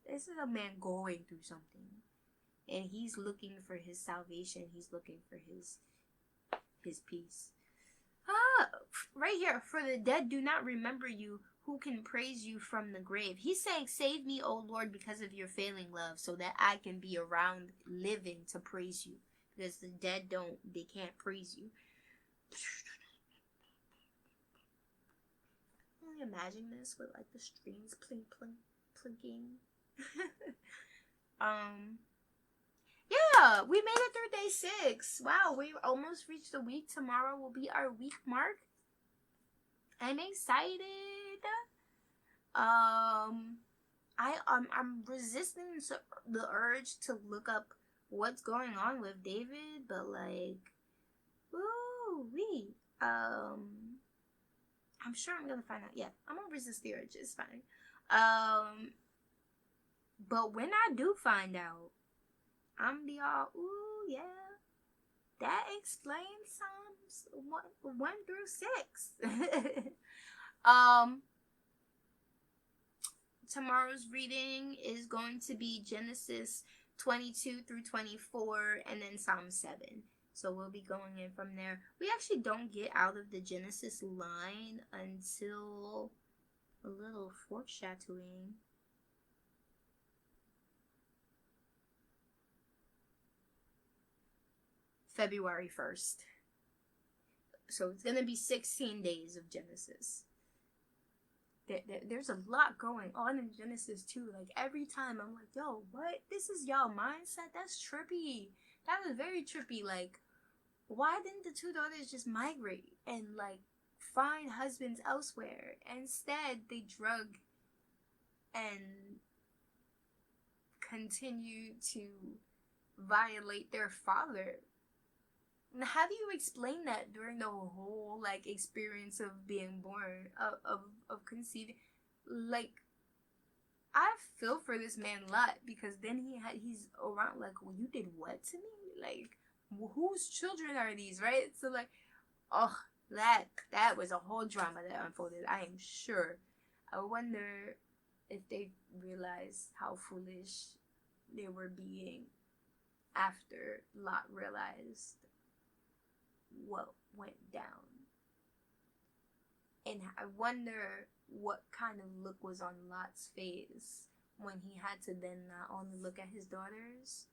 This is a man going through something, and he's looking for his salvation. He's looking for his peace. Right here, for the dead do not remember you. Who can praise you from the grave? He's saying, save me, O Lord, because of your failing love, so that I can be around living to praise you. Because the dead they can't praise you. Can you imagine this with like the strings plinking? Yeah, we made it through day 6. Wow, we almost reached the week. Tomorrow will be our week mark. I'm excited. I'm resisting the urge to look up what's going on with David, but like, I'm sure I'm gonna find out. Yeah, I'm gonna resist the urge. It's fine. But when I do find out, I'm be all, ooh, yeah, that explains Psalms 1 through 6. Tomorrow's reading is going to be Genesis 22 through 24, and then Psalm 7. So we'll be going in from there. We actually don't get out of the Genesis line until a little foreshadowing. February 1st. So it's going to be 16 days of Genesis. There's a lot going on in Genesis too. Like, every time I'm like, yo, what? This is y'all mindset? That's trippy. That was very trippy. Like, why didn't the 2 daughters just migrate and like find husbands elsewhere? Instead, they drug and continue to violate their father. And how do you explain that during the whole like experience of being born, of conceiving? Like, I feel for this man a lot, because then he's around like, well, you did what to me? Like, whose children are these, right? So like, oh, that was a whole drama that unfolded, I am sure. I wonder if they realized how foolish they were being after Lot realized what went down. And And I wonder what kind of look was on Lot's face when he had to then not only look at his daughters,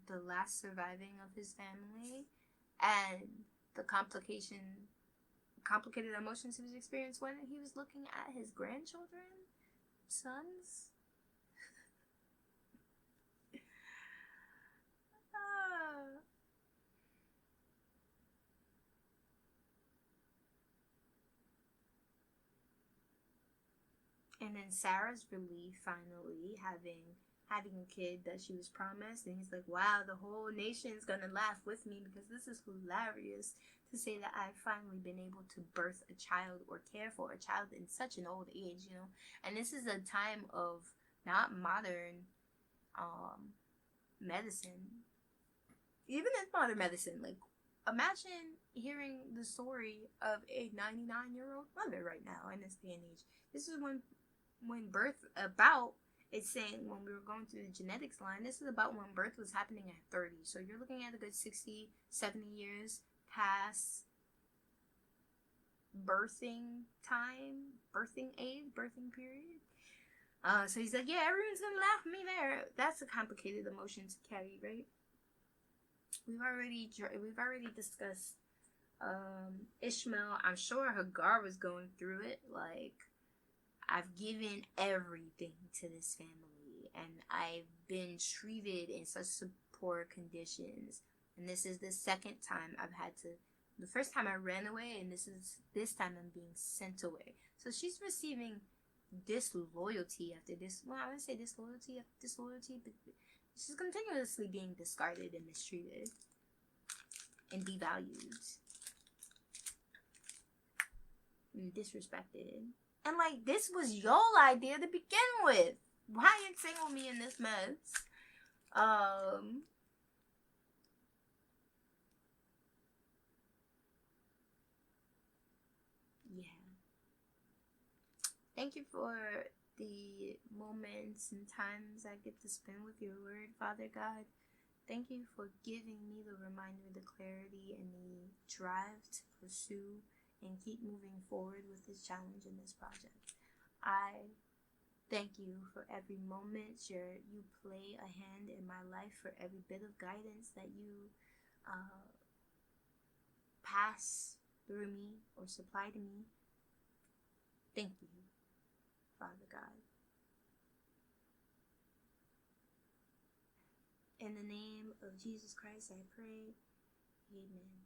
the last surviving of his family, and the complicated emotions he was experiencing when he was looking at his grandchildren, sons. And then Sarah's relief, finally having a kid that she was promised, and he's like, wow, the whole nation's gonna laugh with me because this is hilarious to say that I've finally been able to birth a child or care for a child in such an old age, you know. And this is a time of not modern medicine. Even in modern medicine, like, imagine hearing the story of a 99-year-old mother right now in this day and age. This is when birth about, it's saying when we were going through the genetics line, this is about when birth was happening at 30. So you're looking at a good 60, 70 years past birthing time, birthing age, birthing period. So he's like, yeah, everyone's gonna laugh at me there. That's a complicated emotion to carry, right? We've already discussed Ishmael. I'm sure Hagar was going through it. Like, I've given everything to this family, and I've been treated in such poor conditions. And this is the second time I've had to. The first time I ran away, and this time I'm being sent away. So she's receiving disloyalty after this. Well, I wouldn't say disloyalty after disloyalty, but she's continuously being discarded and mistreated and devalued and disrespected. And like, this was your idea to begin with. Why entangle me in this mess? Yeah. Thank you for the moments and times I get to spend with your word, Father God. Thank you for giving me the reminder, the clarity, and the drive to pursue and keep moving forward with this challenge and this project. I thank you for every moment you play a hand in my life, for every bit of guidance that you pass through me or supply to me. Thank you, Father God. In the name of Jesus Christ, I pray. Amen.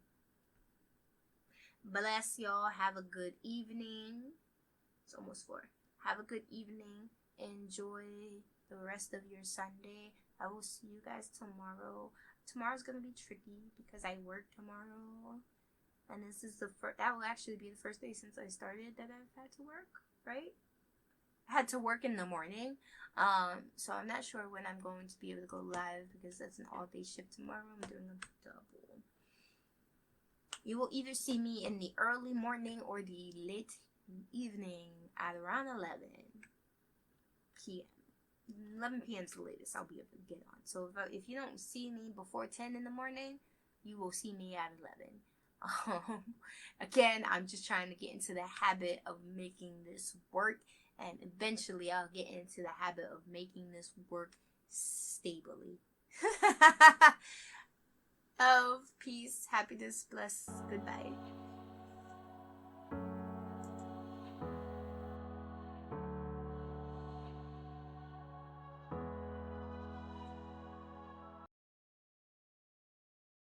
Bless y'all. Have a good evening. It's almost 4. Have a good evening. Enjoy the rest of your Sunday. I will see you guys tomorrow. Tomorrow's going to be tricky because I work tomorrow. And this is that will actually be the first day since I started that I've had to work, right? I had to work in the morning. So I'm not sure when I'm going to be able to go live because that's an all-day shift tomorrow. I'm doing a double. You will either see me in the early morning or the late evening at around 11 p.m. 11 p.m. is the latest I'll be able to get on. So if you don't see me before 10 in the morning, you will see me at 11. Again, I'm just trying to get into the habit of making this work, and eventually I'll get into the habit of making this work stably. Love, peace, happiness, bless, goodbye.